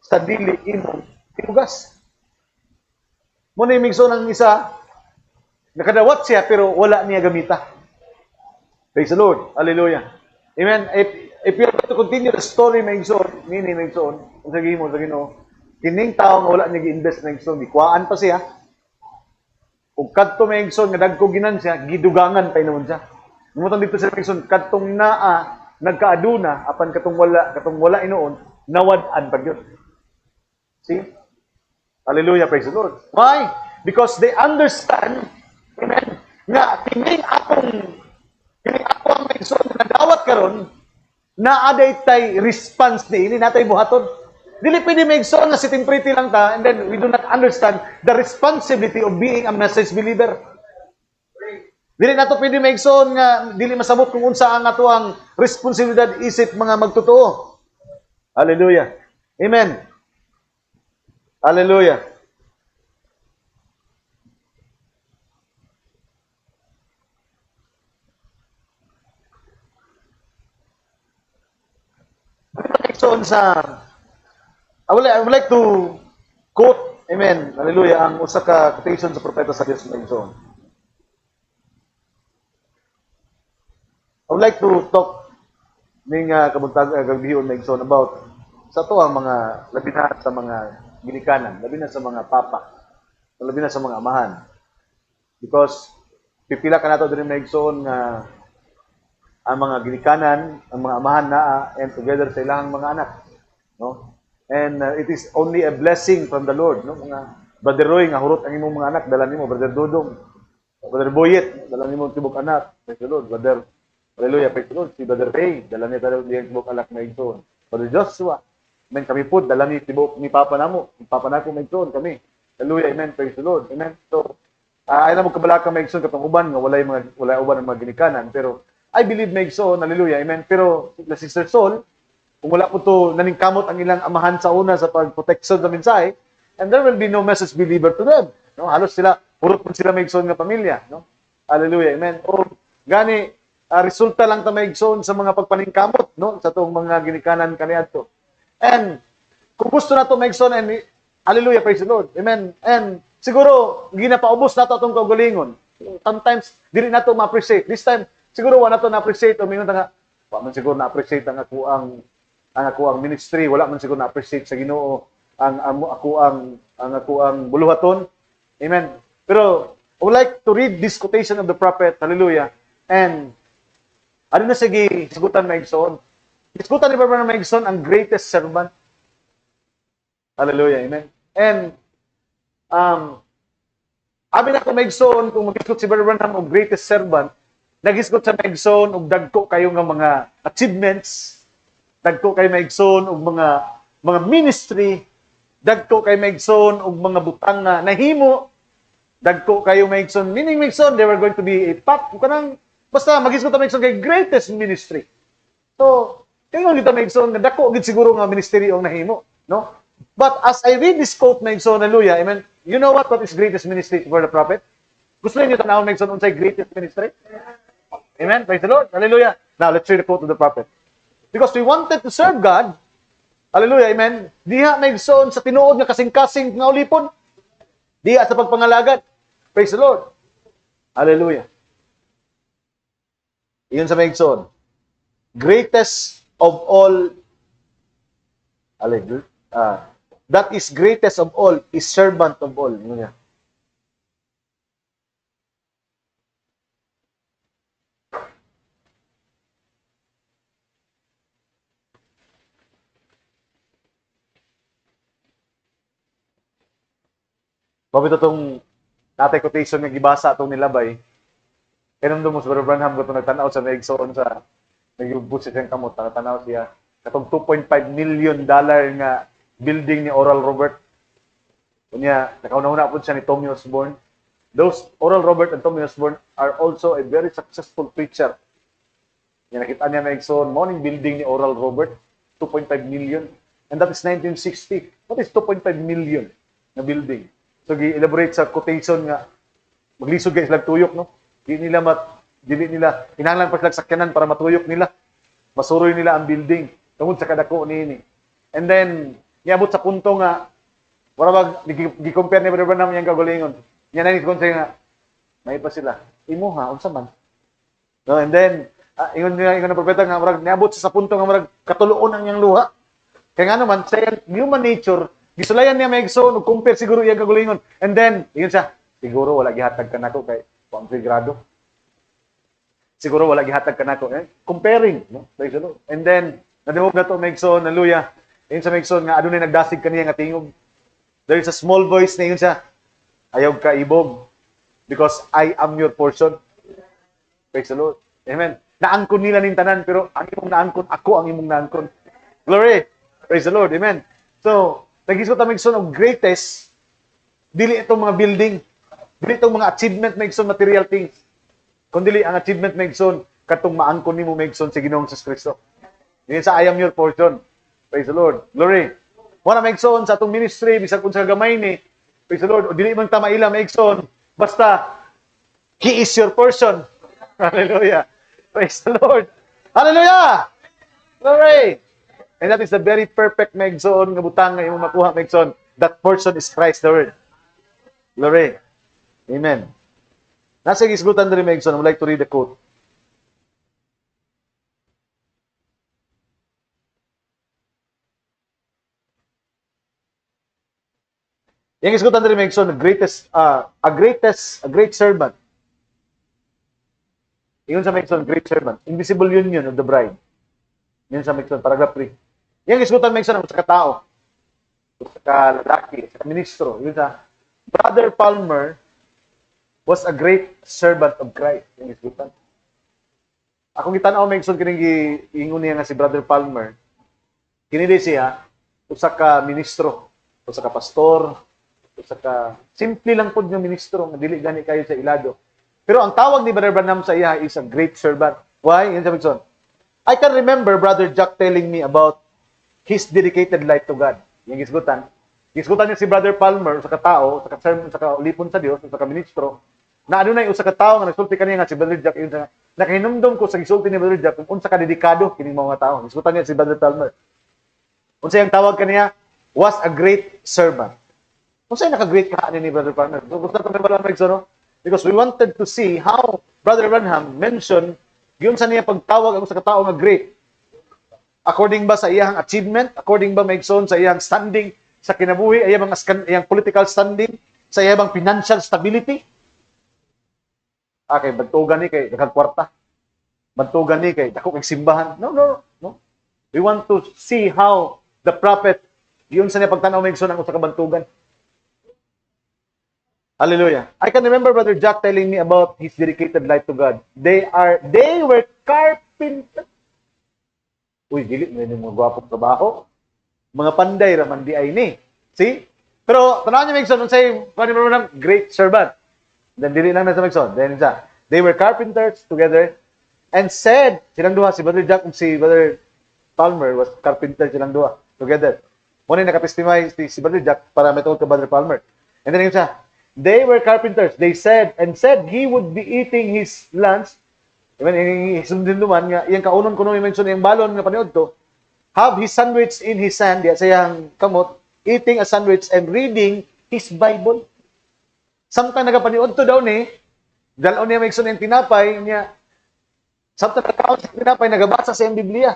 sa dili imong tinugas. Muna yung migso ng isa, nakadawat siya pero wala niya gamita. Praise the Lord. Hallelujah. Amen. If you are to continue the story, migson, mini migson, kung sabihin mo, kining tao nga wala niya gi-invest na migson, gikwaan pa siya. Kung kadto migson, nga dagko ginan siya, gidugangan pa naman siya. Numutang dito sa migson, kadtong naa, nagkaaduna, apan katong wala inoon, nawad-an pa yun. See? Hallelujah, praise the Lord. Why? Because they understand, amen, nga kining ako ang migson na dawat karon na aday tay response ni ini natay buhaton. Dili pwede migson nga sitting pretty lang ta and then we do not understand the responsibility of being a message believer. Dili nato pwede migson nga dili masabot kung unsa ang ato ang responsibilidad isip mga magtotoo. Hallelujah. Amen. Hallelujah. So, I would like to quote, amen, hallelujah, ang usa ka quotation sa propeta sa Dios na igsoon. I would like to talk ning kabuntag gabihon na igsoon about sa to ang mga labi na sa mga ginikanan, labi na sa mga papa, labi na sa mga amahan. Because pipila ka nato diri na igsoon nga ang mga ginikanan, ang mga amahan na and together sa ilang mga anak, no? And it is only a blessing from the Lord, no? Mga Brother Roy nga hurot ang imong mga anak, dala nimo Brother Dodong, Brother Boyet, dala nimo tibok anak, praise the Lord. Brother, hallelujah, praise the Lord. Si Brother Ray, dala niya tibok anak na igsoon. Brother Joshua, amen, kami po dala ni tibok ni papa namo, ni papa nako na igsoon kami. Hallelujah, amen, praise the Lord. Amen. So, ay na mo kabalaka may igsoon katong uban nga wala uban ang mga ginikanan, pero I believe may igsoon, hallelujah, amen. Pero la Sister Sol, kung wala po to naningkamot ang ilang amahan sa una sa pagproteksyon sa mensahe, and there will be no message believer to them. No, halos sila purot po sila may igsoon nga pamilya, no? Hallelujah, amen. O gani resulta lang ta may igsoon sa mga pagpaningkamot, no, sa tong mga ginikanan kaniadto. And kung gusto na to may igsoon, and hallelujah, praise the Lord, amen. And siguro ginapaubos na to atong kaugalingon. Sometimes dili na to ma-appreciate. This time siguro wala to na-appreciate o mingon nga wa man siguro na-appreciate ang ako ang ministry, wala man siguro na-appreciate sa Ginoo ako ang buluhaton. Amen. Pero I would like to read this quotation of the prophet. Hallelujah. And ano na sige, sigutan maigsoon. Sigutan ni Brother Maigsoon ang greatest servant. Hallelujah. Amen. And abi na ko Maigsoon, kung mag-isgot si Brother Branham og greatest servant, nag-isgot sa Maigsoon og dagko kayo nga mga achievements, dagko kay Maigsoon og mga ministry, dagko kay Maigsoon og mga butang nga nahimo, dagko kayo Maigsoon, meaning Maigsoon, they were going to be a top, kanang basta mag-isgot ta Maigsoon kay greatest ministry. So, kayo kita Maigsoon nga dako gid siguro nga ministry ang nahimo, no? But as I read this quote Maigsoon, hallelujah, amen. You know what is greatest ministry for the prophet? Gusto niyo tanawon Maigsoon unsay greatest ministry? Amen. Praise the Lord. Hallelujah. Now, let's read the quote of the prophet. Because we wanted to serve God. Hallelujah. Amen. Diha Maigsoon sa tinuod nga kasing-kasing nga ulipon. Diha sa pagpangalagad. Praise the Lord. Hallelujah. Iyon sa Maigsoon. Greatest of all, that is greatest of all is servant of all. Yun yan. Pabito itong natay quotation nga gibasa itong nilabay. Kanang mo sa Brother Branham ko itong nagtanaw sa Maigsoon sa nag-ubus siyang kamot. Nagtanaw siya. Katong $2.5 million nga building ni Oral Robert. Kunya, nakauna-una po siya ni Tommy Osborne. Those, Oral Robert and Tommy Osborne are also a very successful preacher. Yan, nakita niya Maigsoon, morning building ni Oral Robert, 2.5 million. And that is 1960. What is 2.5 million na building? So, gi-elaborate sa quotation nga, maglisod kayo silang tuyok, no? Dili nila, hinahanglan pa silang sakyanan para matuyok nila. Masuroy nila ang building. Tungod sa kadako ni. And then, niabot sa punto nga, wala ba, gi-compare ni Brother Branham yung kagalingon. Yan na ni konsey nga, may pa sila. Imo ha, unsa man. No, and then, ingon na propeta nga, marag, niabot sa punto nga, marag, katuloon ang iyang luha. Kaya nga naman, sa human nature, gisulayan niya Maigsoon, compare siguro yung kagalingon. And then, ingon siya, siguro wala gihatag ka nako kay pang grado. Siguro wala gihatag ka nako. Comparing, no? Praise the Lord. And then, nadungog na to Maigsoon, hallelujah. Yun sa Maigsoon nga, adunay nagdasig kaniya nga tingog. There is a small voice na yun siya, ayaw ka ibog, because I am your portion. Praise the Lord. Amen. Naangkon nila ning tanan, pero ang imong naangkon, ako ang imong naangkon. Glory. Praise the Lord. Amen. So, nag-isot ang Maigsoon of greatest, dili itong mga building, dili itong mga achievement Maigsoon, material things. Kundi ang achievement Maigsoon, katong maangkon nimo Maigsoon sa Ginoong Jesus Kristo. Yun sa I am your portion. Praise the Lord. Glory. Wala Maigsoon sa atong ministry, bisag kung sa gamay ni, praise the Lord, o dili man ta maila Maigsoon, basta, He is your portion. Hallelujah. Praise the Lord. Hallelujah. Glory. And that is the very perfect Maigsoon nga butang nga imong makuha Maigsoon. That portion is Christ the Word. Glory. Amen. Nasa gisgutan diri Maigsoon, I would like to read the quote. Yung isgutan diri Maigsoon, a great servant. Iyon sa Maigsoon, great servant. Invisible union of the bride. Yun sa Maigsoon, paragraph 3. Yung isgutan Maigsoon sa katao, sa lalaki, sa ministro. Yun sa Brother Palmer was a great servant of Christ. Yung isgutan. Akong gitanaw Maigsoon kining giingon niya nga si Brother Palmer. Kinili siya usa ka ministro, usa ka pastor, saka simple lang pod nga ministro nga dili gani kayo sa ilado. Pero ang tawag ni Brother Branham sa iya is a great servant. Why? Yan sabi ko. I can remember Brother Jack telling me about his dedicated life to God. Yung gisgutan. Gisgutan niya si Brother Palmer sa katao, sa kaulipon sa Dios, sa ministro. Na ano na yung sa katao nga nagsulti kaniya nga si Brother Jack yun sa nakahinumdum ko sa gisulti ni Brother Jack kung unsa ka dedikado kining mga tao. Gisgutan niya si Brother Palmer. Unsa yung tawag kaniya was a great servant. Kung sa'yo naka-great ka ni Brother Palmer. Gusto ko na Maigsoon, no? Because we wanted to see how Brother Branham mentioned yun sa niya pagtawag ang sa katao nga great. According ba sa iyang achievement? According ba Maigsoon sa iyang standing sa kinabuhi, iyang political standing, sa iyang financial stability. Okay, bantugan ni kay daghang kwarta. Bantugan ni kay dako kay simbahan. No. We want to see how the prophet yun sa niya pagtanaw may ang usa ka bantugan. Hallelujah. I can remember Brother Jack telling me about his dedicated life to God. They were carpenter. Uy, dili na yung mga gwapong trabaho. Mga panday raman di ay ni. See? Pero tanaw niya Megson, unsay great servant. Then dili lang na sa Megson. Then they were carpenters together and said, silang duha, si Brother Jack and si Brother Palmer was carpenter silang duha together. Muna nakapestimay si Brother Jack para may tungkol ka Brother Palmer. And then yun siya, they were carpenters. They said he would be eating his lunch. Even sundin duman nga, iyang kaunon-kunon yung mention yung balon nga paniod to, have his sandwich in his hand, diya sa iyang kamot, eating a sandwich and reading his Bible. Samtang nagapaniod to daw ni, dalon niya mention yung tinapay niya, samtang nagkaon sa tinapay, nagabasa sa iyang Biblia.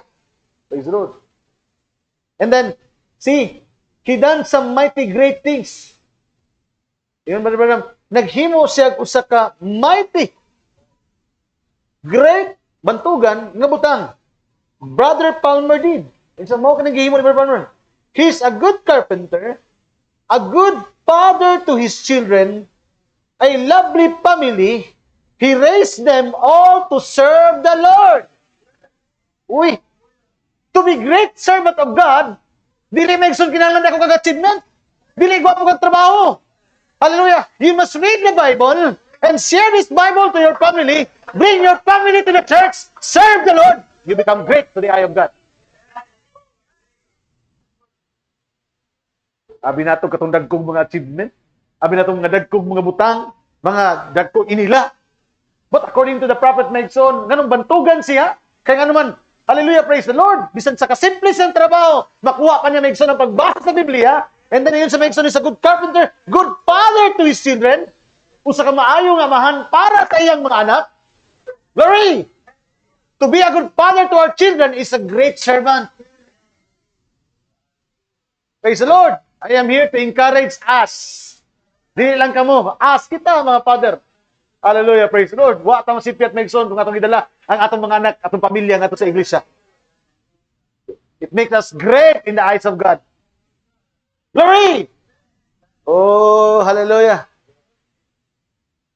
Praise the Lord. And then, see, he done some mighty great things. Yun, Brother, naghimo siya usa ka mighty, great bantugan nga butang. Brother Palmer did. And so, mo ka naghihimo ni Brother Palmer. He's a good carpenter, a good father to his children, a lovely family. He raised them all to serve the Lord. Uy, to be great servant of God, dili Megson kinahanglan ako kag-achievement. Dili gwapo kag trabaho. Hallelujah. You must read the Bible and share this Bible to your family. Bring your family to the church. Serve the Lord. You become great to the eye of God. Abi nato katong dagkong mga achievement. Abi nato mga dagkong mga butang, mga dagkong inila. But according to the prophet Megson, ganong bantugan siya. Kaya nga naman, hallelujah, praise the Lord. Bisan sa kasimple siyang trabaho, makuha pa niya Megson ang pagbasa sa Biblia. And then yun sa Megson is a good carpenter, good father to his children. Usa ka maayong amahan para sa iyang mga anak. Glory! To be a good father to our children is a great servant. Praise the Lord! I am here to encourage us. Dili lang kamo, ask kita mga father. Hallelujah, praise the Lord. Wa ta masipyat Megson kung atong idala ang atong mga anak, atong pamilya nga sa iglesia. It makes us great in the eyes of God. Glory! Oh, hallelujah.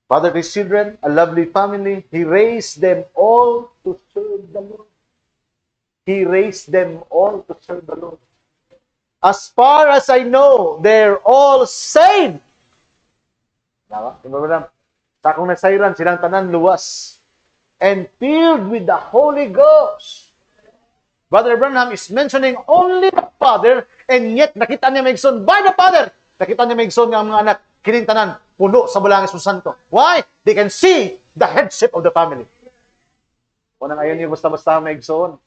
Father to his children, a lovely family. He raised them all to serve the Lord. He raised them all to serve the Lord. As far as I know, they're all saved. Nawa, sa akong nasayran, silang tanan luwas. And filled with the Holy Ghost. Brother Branham is mentioning only the Father, and yet nakita niya Megson by the Father. Nakita niya Megson nga mga anak, kining tanan, puno sa Bulangis ng Santo. Why? They can see the headship of the family. Unang ayon yung basta-basta Megson.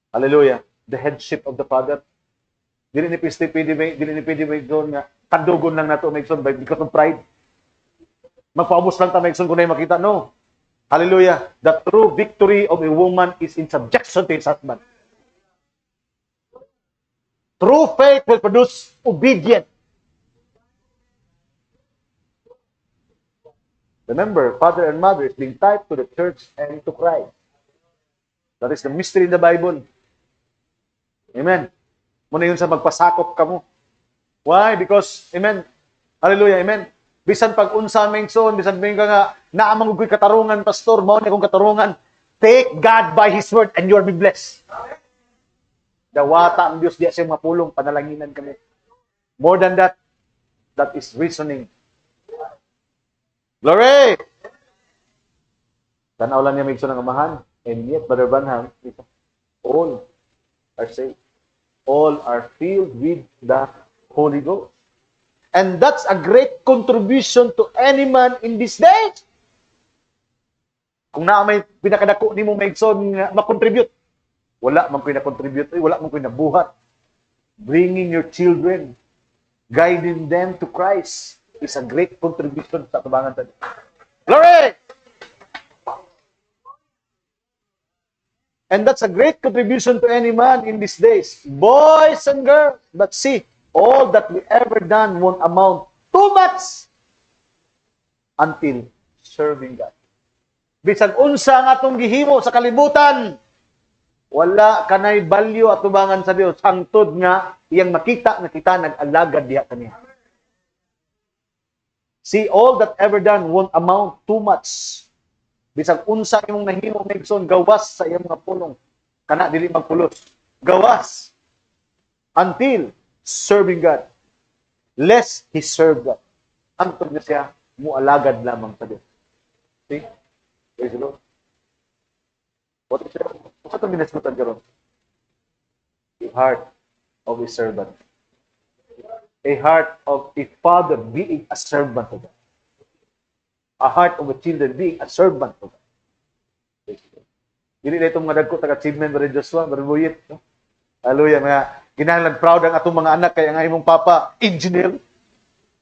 Hallelujah. The headship of the Father. Dili ni pwede Megson nga, kadugon lang nato Megson because of pride. Magpaubos lang ta Megson kung na makita. No. Hallelujah. The true victory of a woman is in subjection to his husband. True faith will produce obedience. Remember, father and mother is being tied to the church and to Christ. That is the mystery in the Bible. Amen. Muna yun sa magpasakop ka mo. Why? Because, amen. Hallelujah, amen. Bisan pag-unsa Megson, bisan ka nga, naamang ko'y katarungan, pastor, mao ni akong katarungan. Take God by His word and you'll be blessed. Dawata ang Diyos, diya siyang mapulong, panalanginan kami. More than that, that is reasoning. Glory! Tanaw lang niya Megson ng amahan. And yet, Brother Branham, all are saved. All are filled with the Holy Ghost. And that's a great contribution to any man in this day. Kung na may pinakadako ni mo Megson makontribute, wala man ko'y na-contribute, wala man ko'y nabuhat. Bringing your children, guiding them to Christ is a great contribution sa tubangan tayo. Glory! And that's a great contribution to any man in these days. Boys and girls, but see, all that we ever done won't amount too much until serving God. Bisan unsa nga atong gihimo sa kalibutan, wala kanay balyo at tubangan sa Dios hangtod nga iyang makita nga kita nag-alagad diha kaniya. See, all that ever done won't amount too much. Bisag unsa imong nahimo megson gawas sa iyang mga pulong, kana dili magpulos. Gawas until serving God. Lest he serve God. Hangtod na siya mualagad lamang sa Dios. See? Praise the Lord. What is it? What's the minasmutan karon? The heart of a servant. A heart of a father being a servant to God. A heart of a children being a servant to God. Dili na itong mga dagko taga-achievement Brother Joshua, Brother Boyet. No? Hallelujah, mga kinahanglan proud ang atong mga anak kay ang imong papa engineer.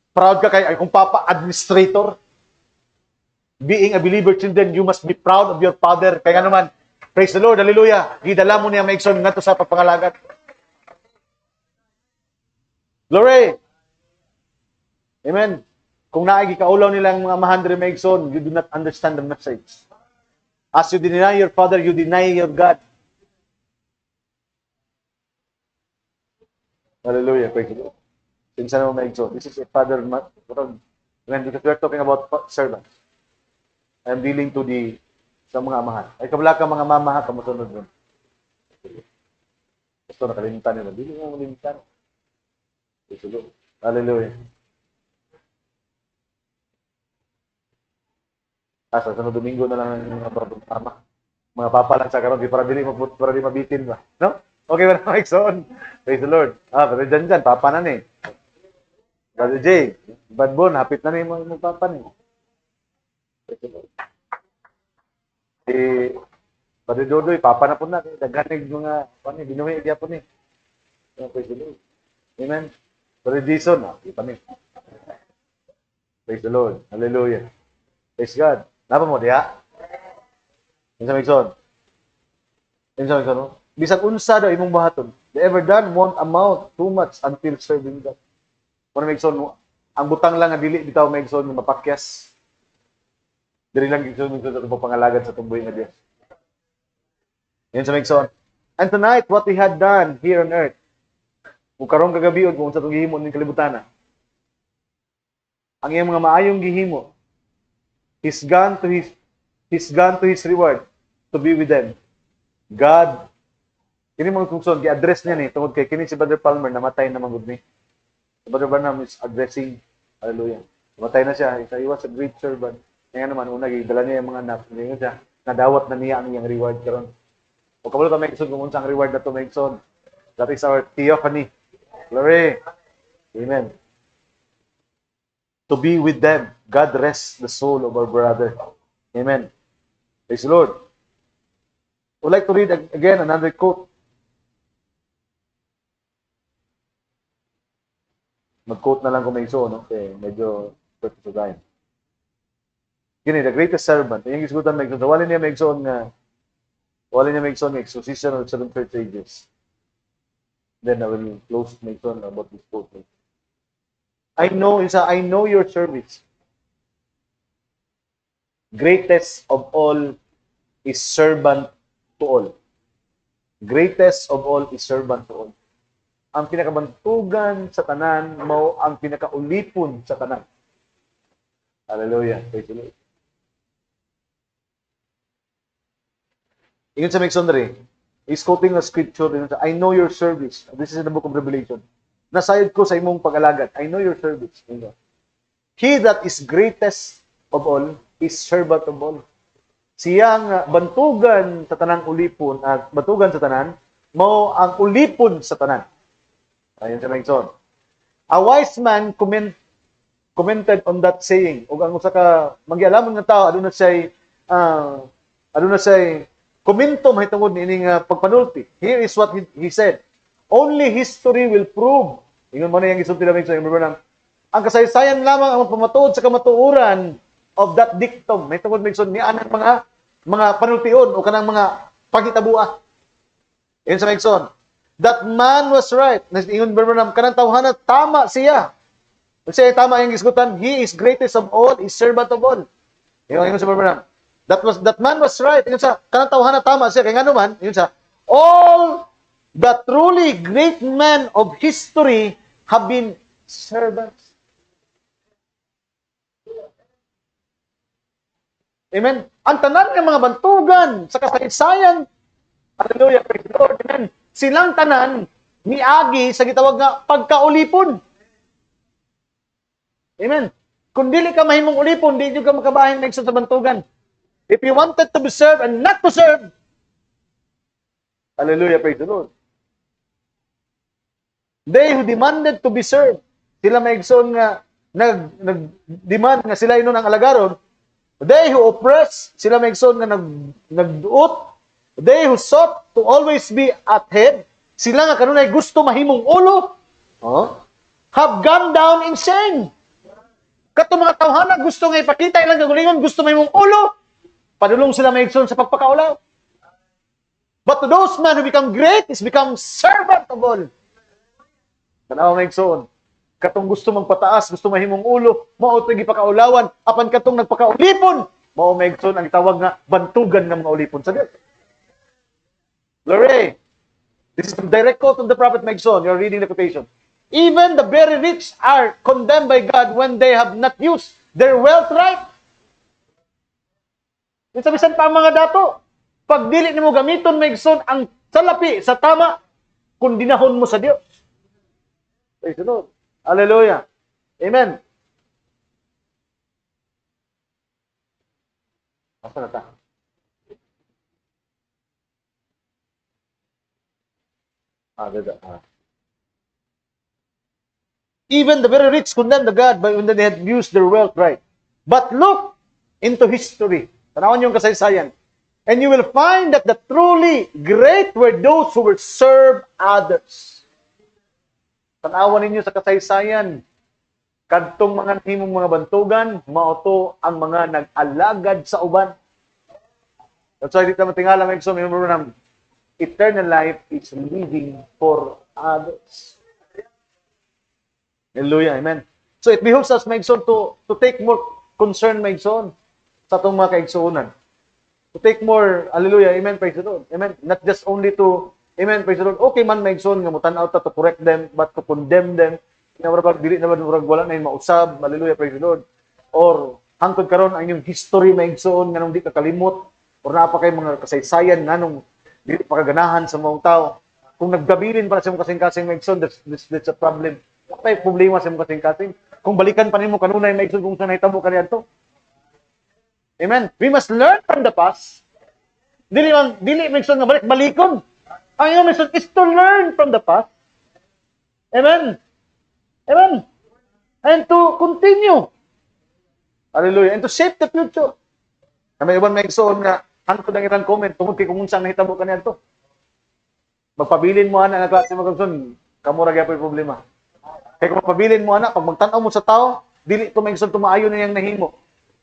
Proud ka kay akong papa administrator. Being a believer children, you must be proud of your father. Kaya naman, praise the Lord, hallelujah. Gidala mo niya maigsoon ngadto sa pagpangalagat. Glory. Amen. Kung naay gikaulaw nilang mga mahandre maigsoon, you do not understand the message. As you deny your father, you deny your God. Hallelujah. Praise the Lord. Since ano maigsoon, this is a father, when because we are talking about servants. I'm dealing to the sa mga amahan. Ay kabala ka mga mama, kamusunod nun. Gusto nakalimutan nila. Dili mo malimutan. Praise the Lord. Hallelujah. Sa sunod Domingo na lang ang mga bagong tama. Mga papa lang sa karon, para di mabitin ba? No? Okay ba na, Mike Son? Praise the Lord. Pero dyan, papa na ni. Brother Jay, Bad Bon, hapit na ni mga papa ni. Praise the Lord. Brother Dodoy, papa na po na. Daganig mga, binuhi niya po ni. Praise the Lord. Amen. Brother Jason, ipa ni. Praise the Lord. Hallelujah. Praise God. Napa mo diha? Insa Migson? No? Bisag unsa daw imong buhaton, the ever done won't amount too much until serving God. Kung Migson mo, ang butang lang nga dili bitaw Migson mapakyas. Dili lang Migson sa pangalagad sa tumboy nga Dios. Yan sa Migson. And tonight, what we had done here on earth, kung karong kagabion, kung sa itong gihimo ng kalibutan, ang iyong mga maayong gihimo, He's gone to his reward to be with them. God, kini mga kungson, gi-address niya ni, tungod kay kini si Brother Palmer, namatay na magud ni. Si Brother Branham is addressing, hallelujah. Namatay na siya, he was a great servant. Kaya naman, una, gidala niya yung mga anak, hindi siya, nadawat na niya ang iyang reward karon. O kabalo ta Megson, kung unsang reward na to Megson. That is our theophany. Glory. Amen. To be with them. God rest the soul of our brother. Amen. Praise the Lord. I would like to read again another quote. Mag-quote na lang kung may iso, no? Okay, medyo purpose of time. Kini, the greatest servant. Yung isgutan may iso. Wala niya may iso nga exposition of 7 church ages. Then I will close my son about this quote. I know your service. Greatest of all is servant to all. Greatest of all is servant to all. Ang pinakabantugan sa tanan, mao ang pinakaulipon sa tanan. Hallelujah. Praise the Lord. Ingon sa Mexondre, he's quoting a scripture. I know your service. This is in the book of Revelation. Nasayod ko sa imong pag-alagad. I know your service. He that is greatest of all is servant of all. Siyang bantugan sa tanang ulipon at bantugan sa tanan, mao ang ulipon sa tanan. Ayun sa Mengson. A wise man commented on that saying. Ug ang usa ka magialamon nga tao aduna say komento mahitungod niining pagpanulti. Here is what he said. Only history will prove. Ingon mo na yung isulti namin sa imong ang kasaysayan lamang ang pamatuod sa kamatuoran of that dictum. May tungod Migson ni anang mga panultiun o kanang mga paghitabua. Ingon sa Migson, that man was right. Ingon Brother Branham, kanang tawhana tama siya. Kasi tama yung isgutan, he is greatest of all, is servant of all. Ingon sa Brother Branham, that man was right. Ingon sa kanang tawhana tama siya kay ngano man, ingon sa all the truly great men of history have been servants. Amen. Ang tanan ng mga bantugan sa kasaysayan, hallelujah, praise the Lord, amen. Silang tanan miagi sa gitawag nga pagkaulipon. Amen. Kung dili ka mahimong ulipon, di ka makabahin na sa bantugan. If you wanted to be served and not to serve, hallelujah, praise the Lord. They who demanded to be served, sila maigsoon nga nag-demand nga sila inon ang alagaron. They who oppress, sila maigsoon nga nagduot. They who sought to always be at head, sila nga kanunay gusto mahimong ulo, have gone down in shame. Kato mga tawhana gusto nga ipakita ilang kagalingon, gusto mahimong ulo, padulong sila maigsoon sa pagpakaulaw. But to those men who become great is become servant of all. Tanaw maigsoon, katong gusto magpataas, gusto mahimong ulo, mao to gipakaulawan, apan katong nagpakaulipon, mao maigsoon ang tawag nga bantugan ng mga ulipon sa Dios. Glory. This is the direct quote of the prophet Maigsoon. You're reading the quotation. Even the very rich are condemned by God when they have not used their wealth right. Bisan pa ang mga dato, pag dili nimo gamiton Maigsoon ang salapi sa tama, kundinahon mo sa Dios. Praise the Lord. Hallelujah. Amen. Asa na ta? Even the very rich condemned the God when they had used their wealth right. But look into history. Tanawon yung kasaysayan. And you will find that the truly great were those who will serve others. Tanawon ninyo sa kasaysayan. Kadtong mga himong mga bantugan, mauto ang mga nag-alagad sa uban. That's why dito matingala may gusto, eternal life is living for others. Hallelujah, amen. So it behooves us, Maigsoon, to take more concern, Maigsoon, sa itong mga kaigsuunan. To take more, hallelujah, amen, praise the Lord. Amen. Not just only to, amen, praise the Lord. Okay man, Maigsoon, nga mutan out to correct them, but to condemn them. Pag dili naman wala na yung mausab, hallelujah, praise the Lord. Or hangtod karon ang yung history, Maigsoon, nga nung di kakalimot, or napakay mga kasaysayan nga nung di pakaganahan sa mga tao. Kung naggabilin para sa mga kasing-kasing Maigsoon, that's a problem. May problema sa mga kasing-kasing. Kung balikan pa nimo kanunay Maigsoon kung saan nahitabo kaniadto. Amen. We must learn from the past. Dili Maigsoon nga balikon. Ang iyong Maigsoon is to learn from the past. Amen. Amen. And to continue. Hallelujah. And to shape the future. Na may iban Maigsoon nga hangtod ang ilang comment tungod kay kung unsang nahitabo kaniadto. Magpabilin mo ana nga klase Maigsoon, kamo ra gyapon problema. Kay kung magpabilin mo ana pag magtan-aw mo sa tao, dili to Maigsoon tumaayo na yang nahimo.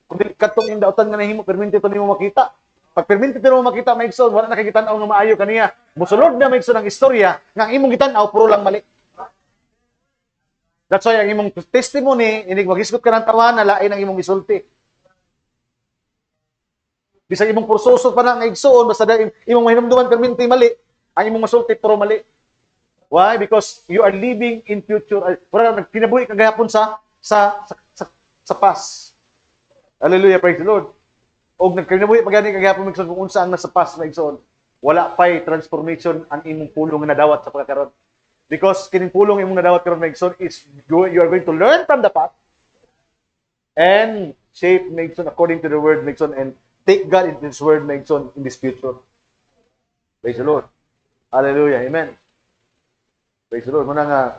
Kung dili kadtong yung dautan nga nahimo, perminti to nimo makita. Pag perminti to nimo makita Maigsoon, wala na kay gitan-aw nga maayo kaniya. Mosulod na Maigsoon ang istorya nga ang imong gitan-aw puro lang mali. That's why ang imong testimony, inig maghisgot ka ng tawanan, lain ang imong isulti. Bisag imong kursoso pa na Maigsoon, basta imong mahinumduman perminti mali, ang imong masulti puro mali. Why? Because you are living in future. Wala nagkinabuhi kagahapon sa past. Hallelujah, praise the Lord. Og nagkinabuhi pagani kagahapon Maigsoon kung unsa ang nasa past Maigsoon, wala pay transformation ang imong pulong nga nadawat sa pagkakaron. Because kining pulong imong nadawat karon Maigsoon is you are going to learn from the past and shape Maigsoon according to the word Maigsoon and take God into His word Maigsoon in this future. Praise the Lord. Hallelujah. Amen. Praise the Lord. Muna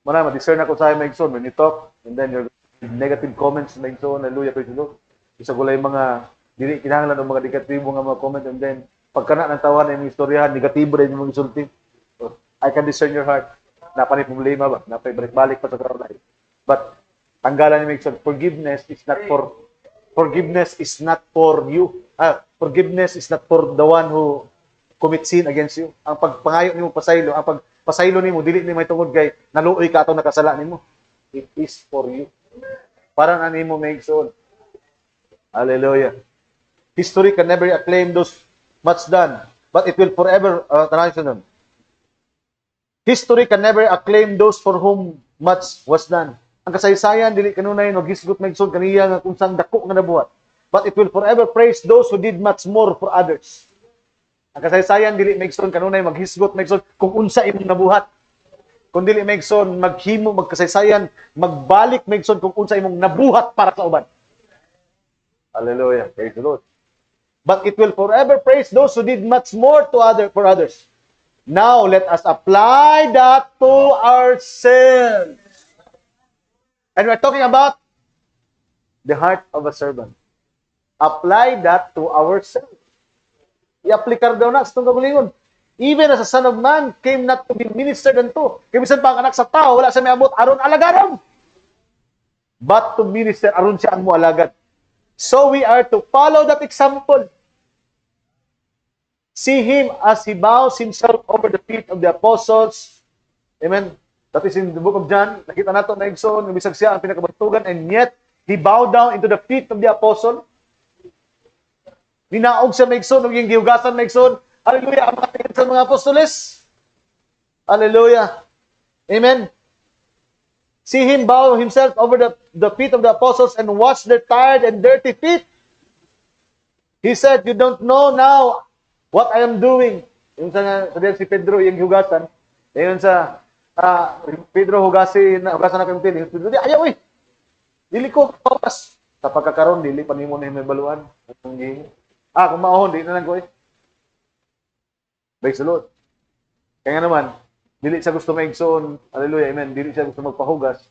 ma-discern ako sa Maigsoon when you talk and then your negative comments Maigsoon. Hallelujah. Praise the Lord. Isa gulay mga dili kinahanglan og mga negatibo nga mga comment and then pagkana ng tawa na imong istoryahan, negatibo rin imong isulti. So, I can discern your heart. Napani problema ba? Napay balik-balik pa sa karon life. But tanggalan ni Maigsoon, forgiveness is not for you. Forgiveness is not for the one who commit sin against you. Ang pagpangayo nimo pasaylo, ang pagpasaylo nimo dili ni may tungod kay naluoy ka atong nakasala nimo. It is for you. Para na nimo maigsoon. Hallelujah. History can never acclaim those much done, but it will forever History can never acclaim those for whom much was done. Ang kasaysayan dili kanunay maghisgot maigsoon kaniya nga kung saan dako nga nabuhat. But it will forever praise those who did much more for others. Ang kasaysayan dili maigsoon kanunay maghisgot maigsoon kung unsa imong nabuhat. Kung dili maigsoon maghimo magkasaysayan magbalik maigsoon kung unsa imong nabuhat para sa uban. Hallelujah. Praise the Lord. But it will forever praise those who did much more for others. Now, let us apply that to ourselves. And we're talking about the heart of a servant. Apply that to ourselves. I-applikar daw na sa itong kabulingon. Even as a son of man came not to be ministered unto. Kaya bisan pa ang anak sa tao, wala sa may abot, aron alagaron. But to minister, aron siya ang mualagad. So we are to follow that example. See him as he bows himself over the feet of the apostles. Amen. That is in the book of John. Nakita nato na igsoon, bisag siya ang pinakabantugan, and yet he bowed down into the feet of the apostle. Ninaog siya maigsoon, ug yung gihugasan maigsoon. Hallelujah, ang mga tingin sa mga apostoles. Hallelujah. Amen. See him bow himself over the feet of the apostles and wash their tired and dirty feet. He said, you don't know now what I am doing. Yung sa si Pedro, yung hugatan. Yung sa Pedro hugasan na kayong pili. Pedro, ayaw eh. Dili ko kapas. Sa pagkakaroon, dili pa nimo na may baluan. Kung maahon, dili na lang ko eh. Praise the Lord. Kaya nga naman, dili siya gusto maigsoon. Hallelujah, amen. Dili siya gusto magpahugas.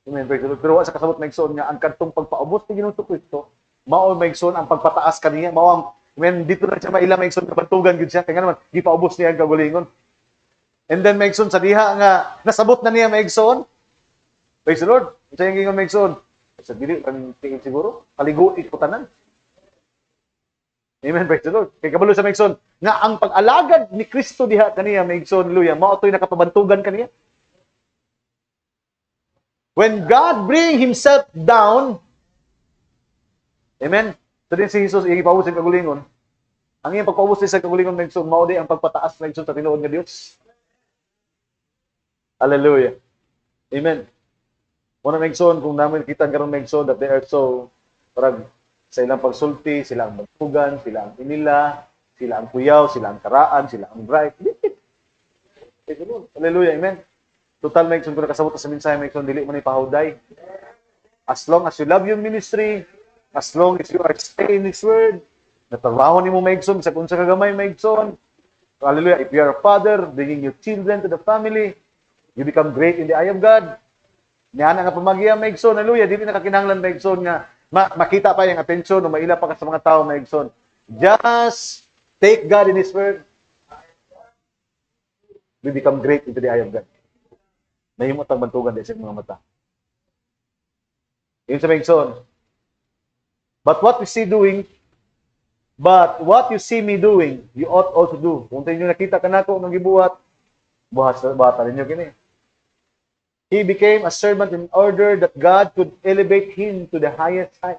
Amen, praise the Lord. Pero sa kasabot maigsoon nga, ang kantong pagpaubos ni Ginoong Kristo, mao maigsoon ang pagpataas kaniya, mao ang, amen, dito na siya maila maigsoon kabantugan gid siya. Kaya nga naman, gipaubos niya ang kagulingon. And then maigsoon sa diha nga, nasabot na niya maigsoon. Praise the Lord. Sa yung gingon maigsoon. Sa dili, ang tingin siguro, kaliguit ko tanan. Amen, praise the Lord. Kay kabalo sa maigsoon, nga ang pag-alagad ni Kristo diha kaniya maigsoon, hallelujah, mao toy nakapabantugan kaniya. When God bring himself down, amen. So din si Jesus ipawos sa kagulingon. Ang iyang pagpawos sa kagulingon maigsoon, mao di ang pagpataas maigsoon sa tinuod nga Dios. Hallelujah. Amen. Una maigsoon kung namin kita karon maigsoon that they are so parang sa ilang pagsulti, sila ang magtugan, sila ang inila, sila ang kuyaw, sila ang karaan, sila ang bright. Hallelujah, amen. Total maigsoon ko nakasabot sa mensahe maigsoon, dili man ipahuday. As long as you love your ministry, as long as you are staying in His Word, natrabaho ni mo maigsoon, sa kung sa kagamay maigsoon. Hallelujah, if you are a father, bringing your children to the family, you become great in the eye of God. Niyan nga pamagya maigsoon, hallelujah, dili nakakinahanglan maigsoon nga makita pa yung atensyon o maila pa ka sa mga tao maigsoon. Just take God in His Word. We become great into the eye of God. Nahimot ang bantugan din sa mga mata. Yun sa maigsoon. But what you see me doing, you ought also do. Kung tayo nakita ka na ko ng gibuhat, buhata rin nyo kini. He became a servant in order that God could elevate him to the highest height.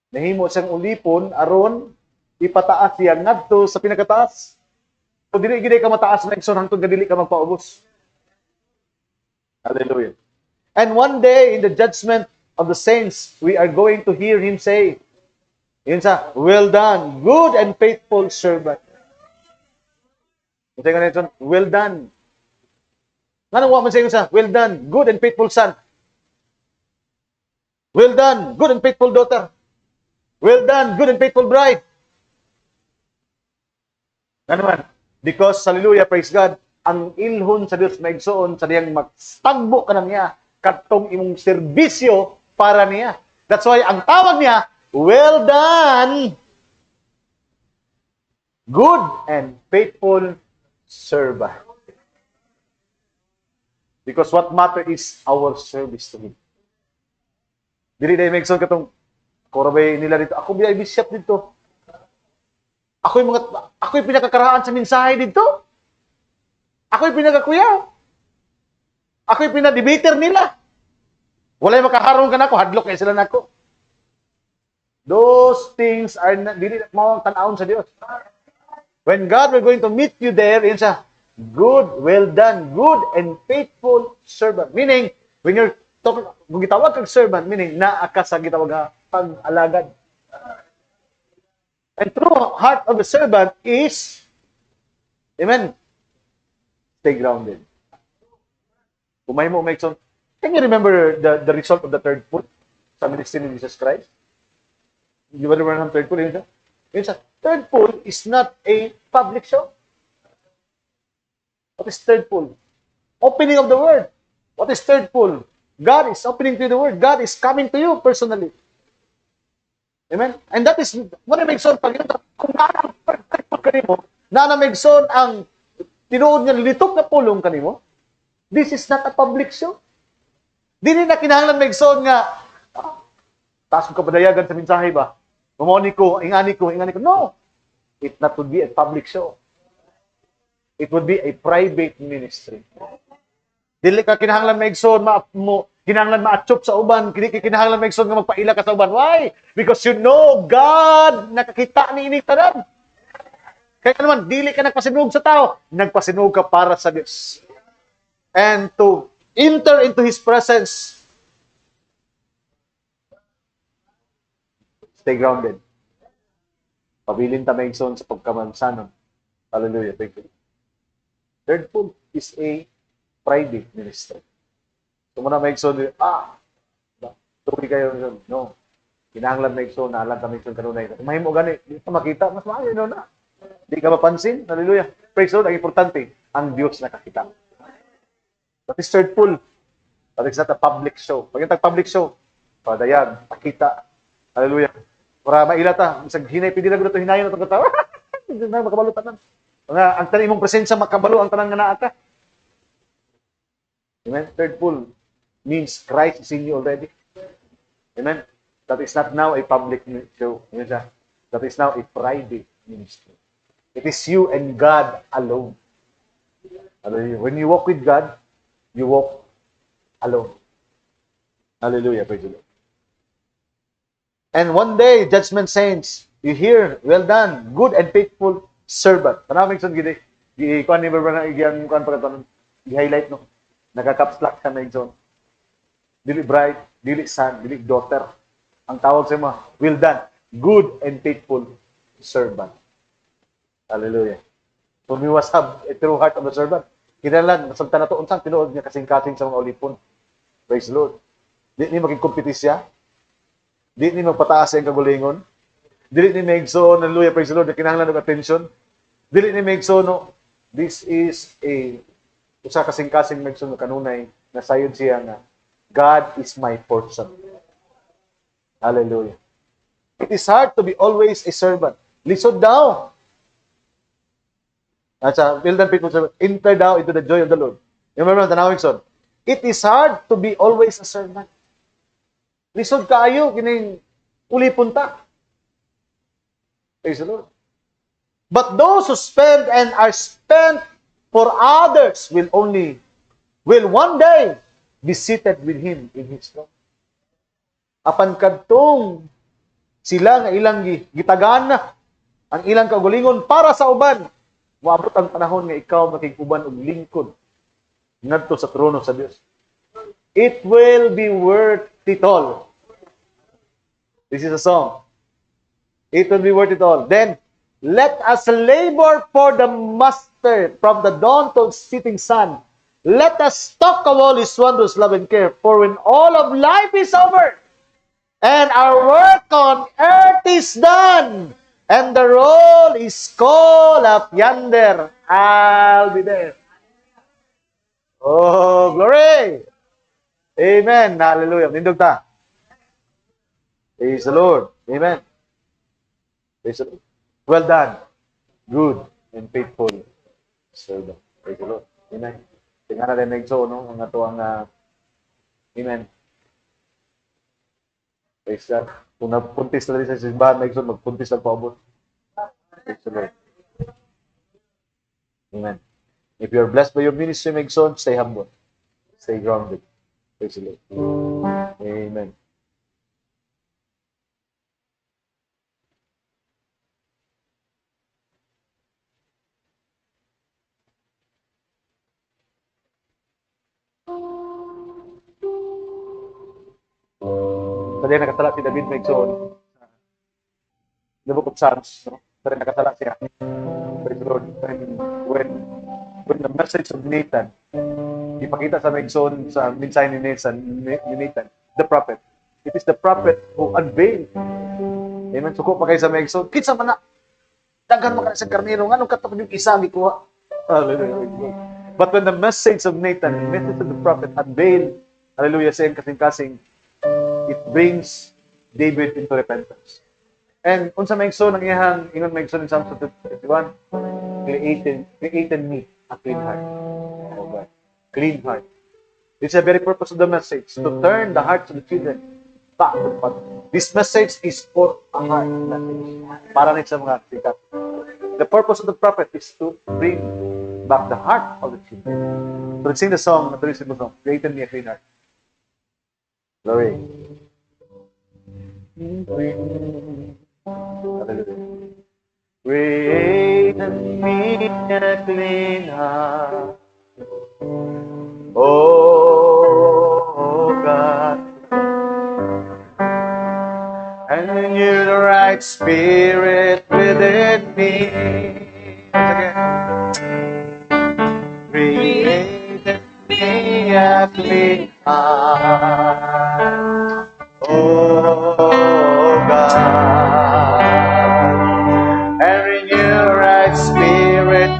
Nahimo siyang ulipon aron ipataas siya ngadto sa pinakataas. So dili gid ka mataas na igsoon hangtod dili ka magpaubos. Hallelujah. And one day in the judgment of the saints, we are going to hear him say, yun sa, well done, good and faithful servant. Ito nga nito, well done. Nga nang man sa sa, well done, good and faithful son. Well done, good and faithful daughter. Well done, good and faithful bride. Nga naman, because, hallelujah, praise God, ang ilhon sa Diyos maigsoon sa diyang magtagbo ka na niya, katong imong serbisyo para niya. That's why, ang tawag niya, well done, good and faithful servant. Because what matter is our service to Him. Dili dahil maigsoon katong korabay nila dito. Ako biya bishop dito. Ako'y pinakakaraan sa mensahe dito. Ako'y pinakakuya. Ako'y pinadibater nila. Walay makaharong ka na ako, hadlok kay sila nako. Those things are not, dili mo tan-awon sa Dios. When God will going to meet you there, yun siya, good, well done, good and faithful servant. Meaning, when you're talking, kung gitawag kang servant, meaning, naa ka sa gitawag nga pag-alagad. And true heart of a servant is, amen, stay grounded. Kung may mo, can you remember the result of the third pull sa ministry ni Jesus Christ? You remember ng third pull? Yun siya. Third pull is not a public show. What is third pull? Opening of the word. What is third pull? God is opening to you the word. God is coming to you personally. Amen? And that is, what na megson, pag yun, kung nakakapag kanimo, na megson ang tinuod niya, litok na pulong kanimo, this is not a public show. Dili na kinahanglan megson nga, taas ko kapadayagan sa mensahe ba? Umoni ko, ingani ko. No. It not would be a public show. It would be a private ministry. Dili ka kinahanglan megson, kinahanglan ma-achop sa uban, kinahanglan megson nga magpaila ka sa uban. Why? Because you know God nakakita ni ini tanan. Kaya naman, dili ka nagpasinog sa tao, nagpasinog ka para sa Diyos. And to enter into His presence, stay grounded. Pabilin ta megson sa pagkamansanon. Hallelujah. Thank you. Third pull is a private ministry. So muna megson, tuloy kayo. No. Kinahanglan megson, naalang ka megson kanunay. Mahimo gani, di ka makita, mas maayo na. Di ka mapansin. Hallelujah. Praise the Lord. Ang importante, ang Diyos nakakita. That is third pull. That is not a public show. Pag yung public show, padayag, pakita. Hallelujah. Para mailata, sa hinay, pindi na gusto hinayon na itong katawa. Hindi na makabalo tanan. Ang tanan imong presensya, makabalo ang tanan nga naa ka. Amen? Third pull means Christ is in you already. Amen? That is not now a public show. That is now a private ministry. It is you and God alone. Hallelujah. When you walk with God, you walk alone. Hallelujah. Praise the Lord. And one day, judgment saints, you hear, well done, good and faithful servant. Maraming son, kuan ni Barbara na igyan kuan pagkataon, i-highlight no. Nakaka-capslock ka na igson. Dili bride, dili son, dili daughter. Ang tawag sa mga, well done, good and faithful servant. Hallelujah. So we must have a true heart of a servant. Kinalan, nasabta na to, unsang tinuod niya kasing-kasing sa mga ulipon. Praise the Lord. Di ni makikompetisya. Di ni magpataas ang kagulingon. Dili ni megso, hallelujah, praise the Lord, kinahanglan og attention. Dili ni megso, no, this is a usa kasing-kasing megso no kanunay na sayon siya nga God is my portion. Hallelujah. It is hard to be always a servant. Lisod daw. At sa well done people servant, enter thou into the joy of the Lord. You remember the tanawig son? It is hard to be always a servant. Lisod kaayo kining ulipon ta. Praise the Lord. But those who spend and are spent for others will one day be seated with Him in His throne. Apan kadtong sila nga ilang gitagaan na ang ilang kaugalingon para sa uban, moabot ang panahon nga ikaw makiguban og lingkod ngadto sa trono sa Dios. It will be worth it all. This is a song. It will be worth it all. Then, let us labor for the Master from the dawn to the setting sun. Let us talk of all His wondrous love and care. For when all of life is over, and our work on earth is done, and the roll is called up yonder, I'll be there. Oh, glory! Amen. Hallelujah. Nindog ta. Praise the Lord. Amen. Praise the Lord. Well done. Good and faithful servant. Praise the Lord. Amen. Tingnan natin na ito, no? Ang ato ang amen. Praise God. Kung napuntis na rin sa simbahan, magpuntis na paubot. Praise the Lord. Amen. If you're blessed by your ministry, Megson, stay humble. Stay grounded. Praise the Lord. Amen. Kaya nakatala si David Megson. The book of Psalms. No? Kaya nakatala siya. Praise the Lord. When the message of Nathan, ipakita sa Megson sa mensahe ni Nathan, the prophet. It is the prophet who unveiled. Amen. Suko pa kayo sa Megson. Kitsa man na. Daghan mo ka sa karnero. Anong katapos yung isa gikuha? Hallelujah. But when the message of Nathan, the message of the prophet unveiled, hallelujah, saying kasing-kasing, it brings David into repentance. And unsa Megson ang iyang ingon Megson in Psalm 51, created me a clean heart. Oh God. Clean heart. This is the very purpose of the message, to turn the hearts of the children back to the Father. This message is for a heart message. Para na sa mga sikat. The purpose of the prophet is to bring back the heart of the children. So let's sing the song, the very simple song, created me a clean heart. Glory. Hallelujah. Create in me a clean heart, oh God, and renew the right spirit within me. Once again. Create in me a clean heart, oh God, and renew right spirit.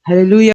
Hallelujah.